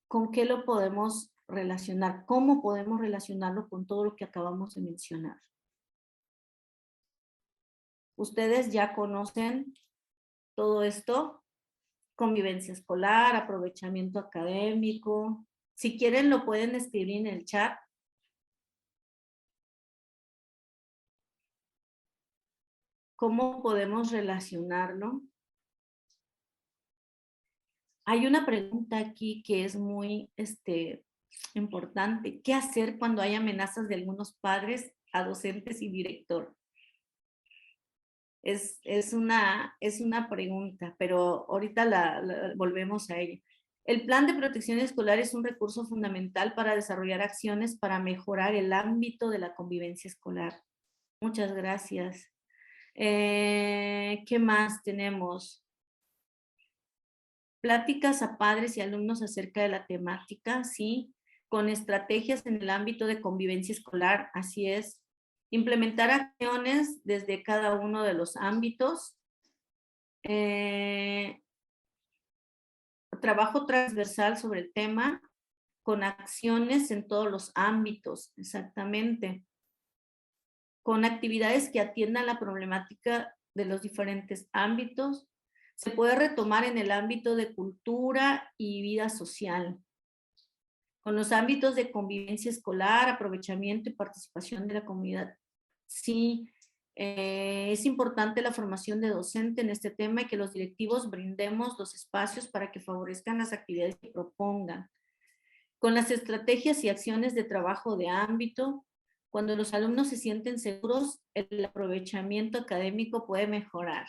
con qué lo podemos relacionar? ¿Cómo podemos relacionarlo con todo lo que acabamos de mencionar? Ustedes ya conocen todo esto: convivencia escolar, aprovechamiento académico. Si quieren lo pueden escribir en el chat. ¿Cómo podemos relacionarlo? Hay una pregunta aquí que es muy importante. ¿Qué hacer cuando hay amenazas de algunos padres a docentes y director? Es una pregunta, pero ahorita volvemos a ella. El plan de protección escolar es un recurso fundamental para desarrollar acciones para mejorar el ámbito de la convivencia escolar. Muchas gracias. ¿Qué más tenemos? Pláticas a padres y alumnos acerca de la temática, sí, con estrategias en el ámbito de convivencia escolar, así es. Implementar acciones desde cada uno de los ámbitos. Trabajo transversal sobre el tema, con acciones en todos los ámbitos, exactamente. Con actividades que atiendan la problemática de los diferentes ámbitos. Se puede retomar en el ámbito de cultura y vida social. Con los ámbitos de convivencia escolar, aprovechamiento y participación de la comunidad. Sí, es importante la formación de docente en este tema y que los directivos brindemos los espacios para que favorezcan las actividades que propongan. Con las estrategias y acciones de trabajo de ámbito, cuando los alumnos se sienten seguros, el aprovechamiento académico puede mejorar.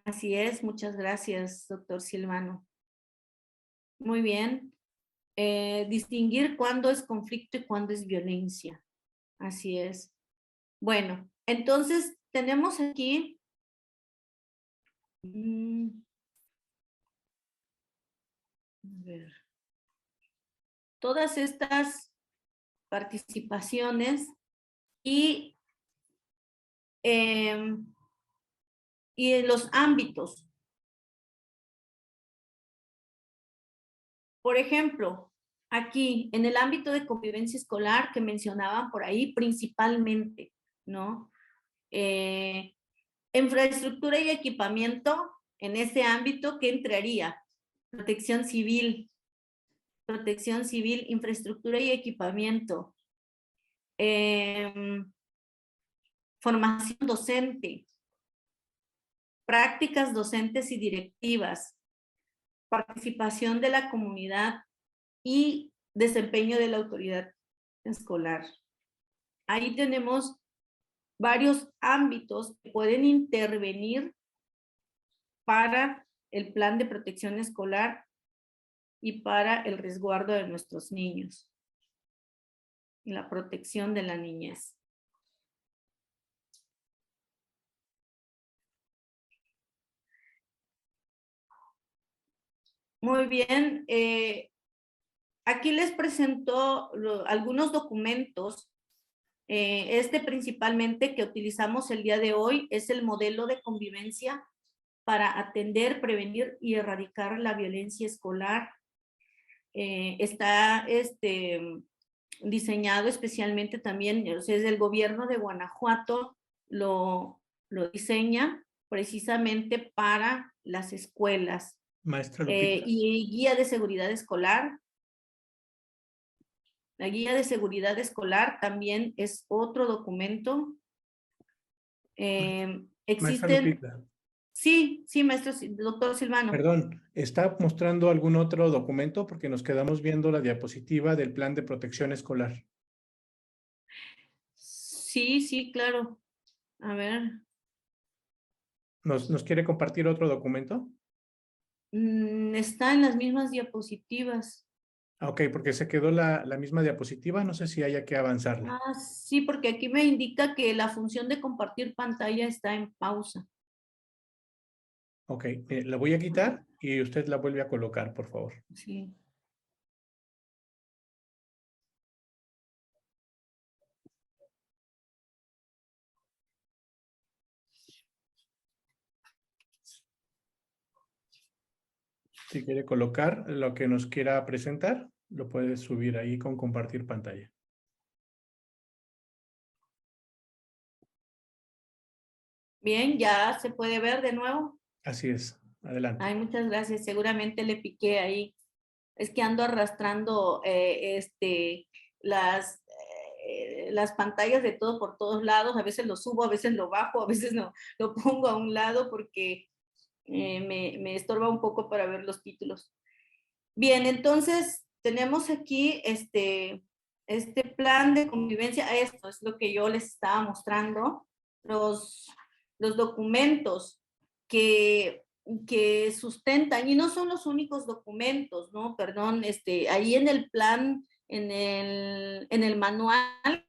Así es, muchas gracias, doctor Silvano. Muy bien. Distinguir cuándo es conflicto y cuándo es violencia. Así es. Bueno, entonces tenemos aquí a ver, todas estas participaciones y en los ámbitos. Por ejemplo, aquí en el ámbito de convivencia escolar que mencionaban por ahí principalmente, ¿no? Infraestructura y equipamiento, en ese ámbito, ¿qué entraría? Protección civil, infraestructura y equipamiento. Formación docente, prácticas docentes y directivas, participación de la comunidad y desempeño de la autoridad escolar. Ahí tenemos varios ámbitos que pueden intervenir para el plan de protección escolar y para el resguardo de nuestros niños y la protección de la niñez. Muy bien, aquí les presento algunos documentos. Principalmente que utilizamos el día de hoy es el modelo de convivencia para atender, prevenir y erradicar la violencia escolar. Está diseñado especialmente también, o sea, desde el gobierno de Guanajuato lo diseña precisamente para las escuelas. Maestra Lupita. Y guía de seguridad escolar. La guía de seguridad escolar también es otro documento. Maestra Existen... Lupita. Sí, maestro, doctor Silvano. Perdón, ¿está mostrando algún otro documento? Porque nos quedamos viendo la diapositiva del plan de protección escolar. Sí, claro. A ver. ¿Nos quiere compartir otro documento? Está en las mismas diapositivas. Ok, porque se quedó la misma diapositiva, no sé si haya que avanzarla. Sí, porque aquí me indica que la función de compartir pantalla está en pausa. Ok, la voy a quitar y usted la vuelve a colocar, por favor. Sí. Si quiere colocar lo que nos quiera presentar, lo puede subir ahí con compartir pantalla. Bien, ya se puede ver de nuevo. Así es, adelante. Ay, muchas gracias. Seguramente le piqué ahí. Es que ando arrastrando las pantallas de todo por todos lados. A veces lo subo, a veces lo bajo, a veces no, lo pongo a un lado porque me estorba un poco para ver los títulos. Bien, entonces tenemos aquí este plan de convivencia. Esto es lo que yo les estaba mostrando, los documentos que sustentan, y no son los únicos documentos, ¿no? Perdón, ahí en el plan, en el manual,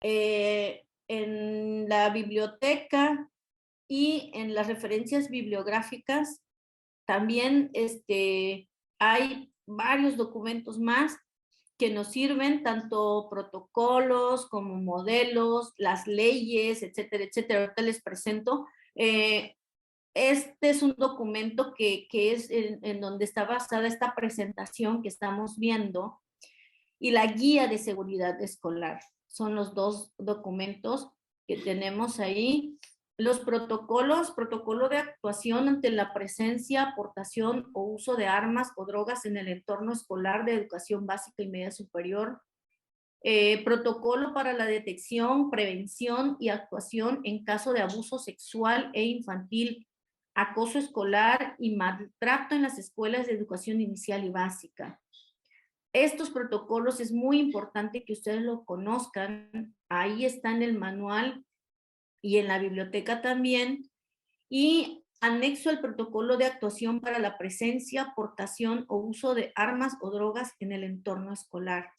en la biblioteca y en las referencias bibliográficas, también hay varios documentos más que nos sirven, tanto protocolos como modelos, las leyes, etcétera, etcétera. Ahorita les presento. Este es un documento que es en donde está basada esta presentación que estamos viendo, y la guía de seguridad escolar. Son los dos documentos que tenemos ahí. Los protocolos, protocolo de actuación ante la presencia, aportación o uso de armas o drogas en el entorno escolar de educación básica y media superior. Protocolo para la detección, prevención y actuación en caso de abuso sexual e infantil, acoso escolar y maltrato en las escuelas de educación inicial y básica. Estos protocolos es muy importante que ustedes lo conozcan. Ahí está en el manual y en la biblioteca también. Y anexo el protocolo de actuación para la presencia, aportación o uso de armas o drogas en el entorno escolar,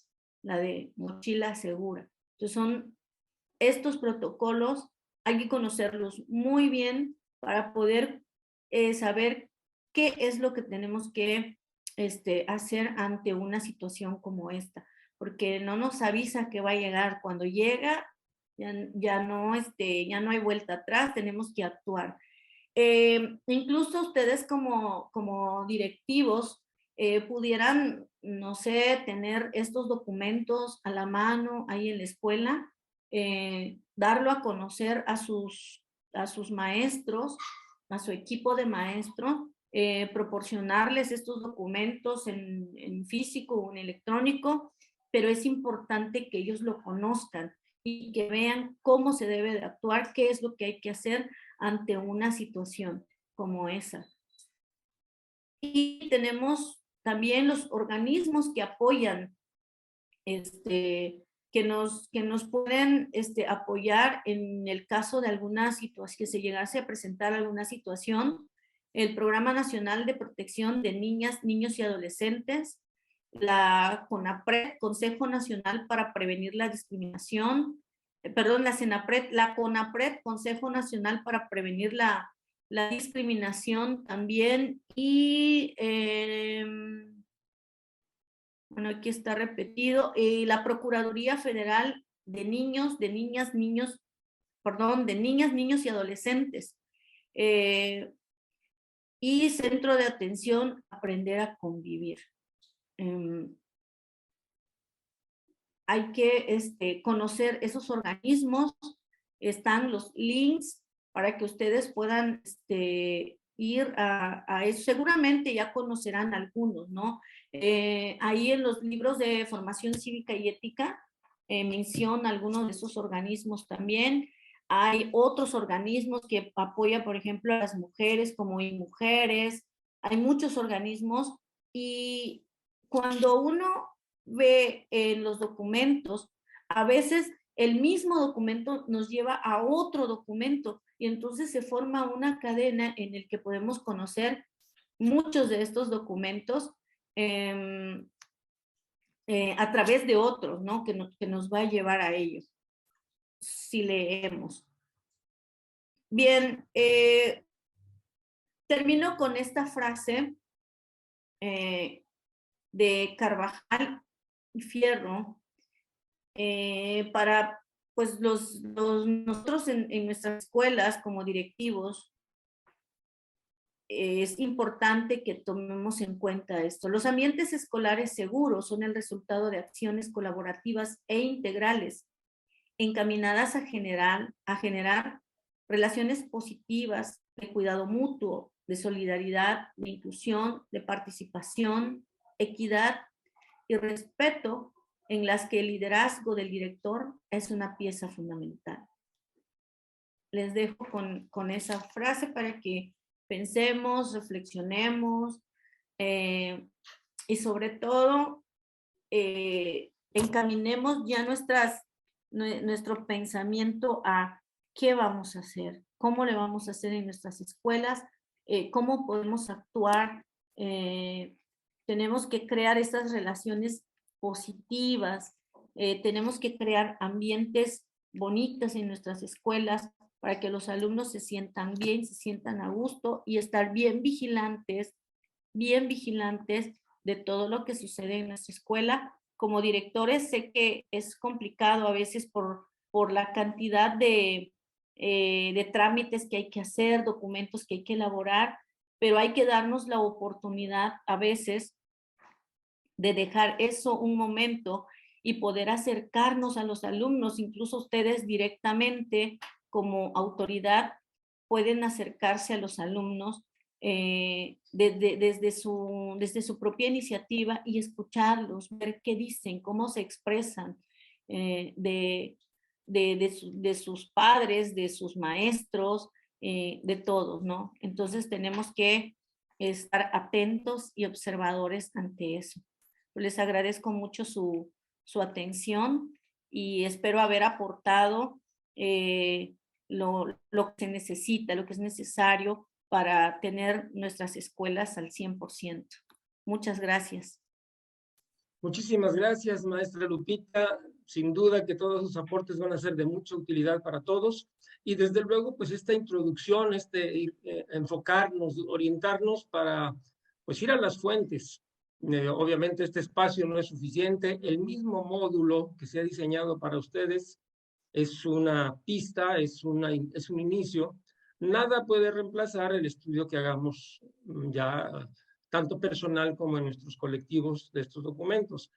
la de mochila segura. Entonces son estos protocolos, hay que conocerlos muy bien para poder saber qué es lo que tenemos que hacer ante una situación como esta, porque no nos avisa que va a llegar. Cuando llega, ya no hay vuelta atrás, tenemos que actuar. Incluso ustedes como directivos pudieran, no sé, tener estos documentos a la mano ahí en la escuela, darlo a conocer a sus maestros, a su equipo de maestros, proporcionarles estos documentos en físico o en electrónico, pero es importante que ellos lo conozcan y que vean cómo se debe de actuar, qué es lo que hay que hacer ante una situación como esa. Y tenemos también los organismos que apoyan, que nos pueden apoyar en el caso de alguna situación, que se llegase a presentar alguna situación. el Programa Nacional de Protección de Niñas, Niños y Adolescentes, la CONAPRED, Consejo Nacional para Prevenir la Discriminación, la CENAPRED, la CONAPRED, Consejo Nacional para Prevenir la Discriminación también, y bueno, aquí está repetido, la Procuraduría Federal de Niños, de Niñas, Niños, perdón, de Niñas, Niños y Adolescentes, y Centro de Atención Aprender a Convivir. Hay que conocer esos organismos, están los links para que ustedes puedan ir a eso. Seguramente ya conocerán algunos, ¿no? Ahí en los libros de formación cívica y ética menciona algunos de esos organismos también. Hay otros organismos que apoyan, por ejemplo, a las mujeres como IMujeres. Hay muchos organismos, y cuando uno ve en los documentos, a veces el mismo documento nos lleva a otro documento, y entonces se forma una cadena en el que podemos conocer muchos de estos documentos a través de otros, ¿no? Que nos va a llevar a ellos, si leemos. Bien, termino con esta frase de Carvajal y Fierro, para pues nosotros en nuestras escuelas como directivos, es importante que tomemos en cuenta esto. Los ambientes escolares seguros son el resultado de acciones colaborativas e integrales encaminadas a generar relaciones positivas de cuidado mutuo, de solidaridad, de inclusión, de participación, equidad y respeto, en las que el liderazgo del director es una pieza fundamental. Les dejo con esa frase para que pensemos, reflexionemos, y sobre todo encaminemos ya nuestro pensamiento a qué vamos a hacer, cómo le vamos a hacer en nuestras escuelas, cómo podemos actuar. Tenemos que crear estas relaciones positivas, tenemos que crear ambientes bonitos en nuestras escuelas para que los alumnos se sientan bien, se sientan a gusto, y estar bien vigilantes de todo lo que sucede en nuestra escuela. Como directores sé que es complicado a veces por la cantidad de trámites que hay que hacer, documentos que hay que elaborar, pero hay que darnos la oportunidad a veces de dejar eso un momento y poder acercarnos a los alumnos. Incluso ustedes directamente como autoridad pueden acercarse a los alumnos desde su propia iniciativa y escucharlos, ver qué dicen, cómo se expresan, de sus padres, de sus maestros, de todos, ¿no? Entonces tenemos que estar atentos y observadores ante eso. Les agradezco mucho su atención y espero haber aportado lo que se necesita, lo que es necesario para tener nuestras escuelas al 100%. Muchas gracias. Muchísimas gracias, maestra Lupita. Sin duda que todos sus aportes van a ser de mucha utilidad para todos. Y desde luego, pues esta introducción, enfocarnos, orientarnos para pues ir a las fuentes. Obviamente este espacio no es suficiente. El mismo módulo que se ha diseñado para ustedes es una pista, es un inicio. Nada puede reemplazar el estudio que hagamos ya tanto personal como en nuestros colectivos de estos documentos.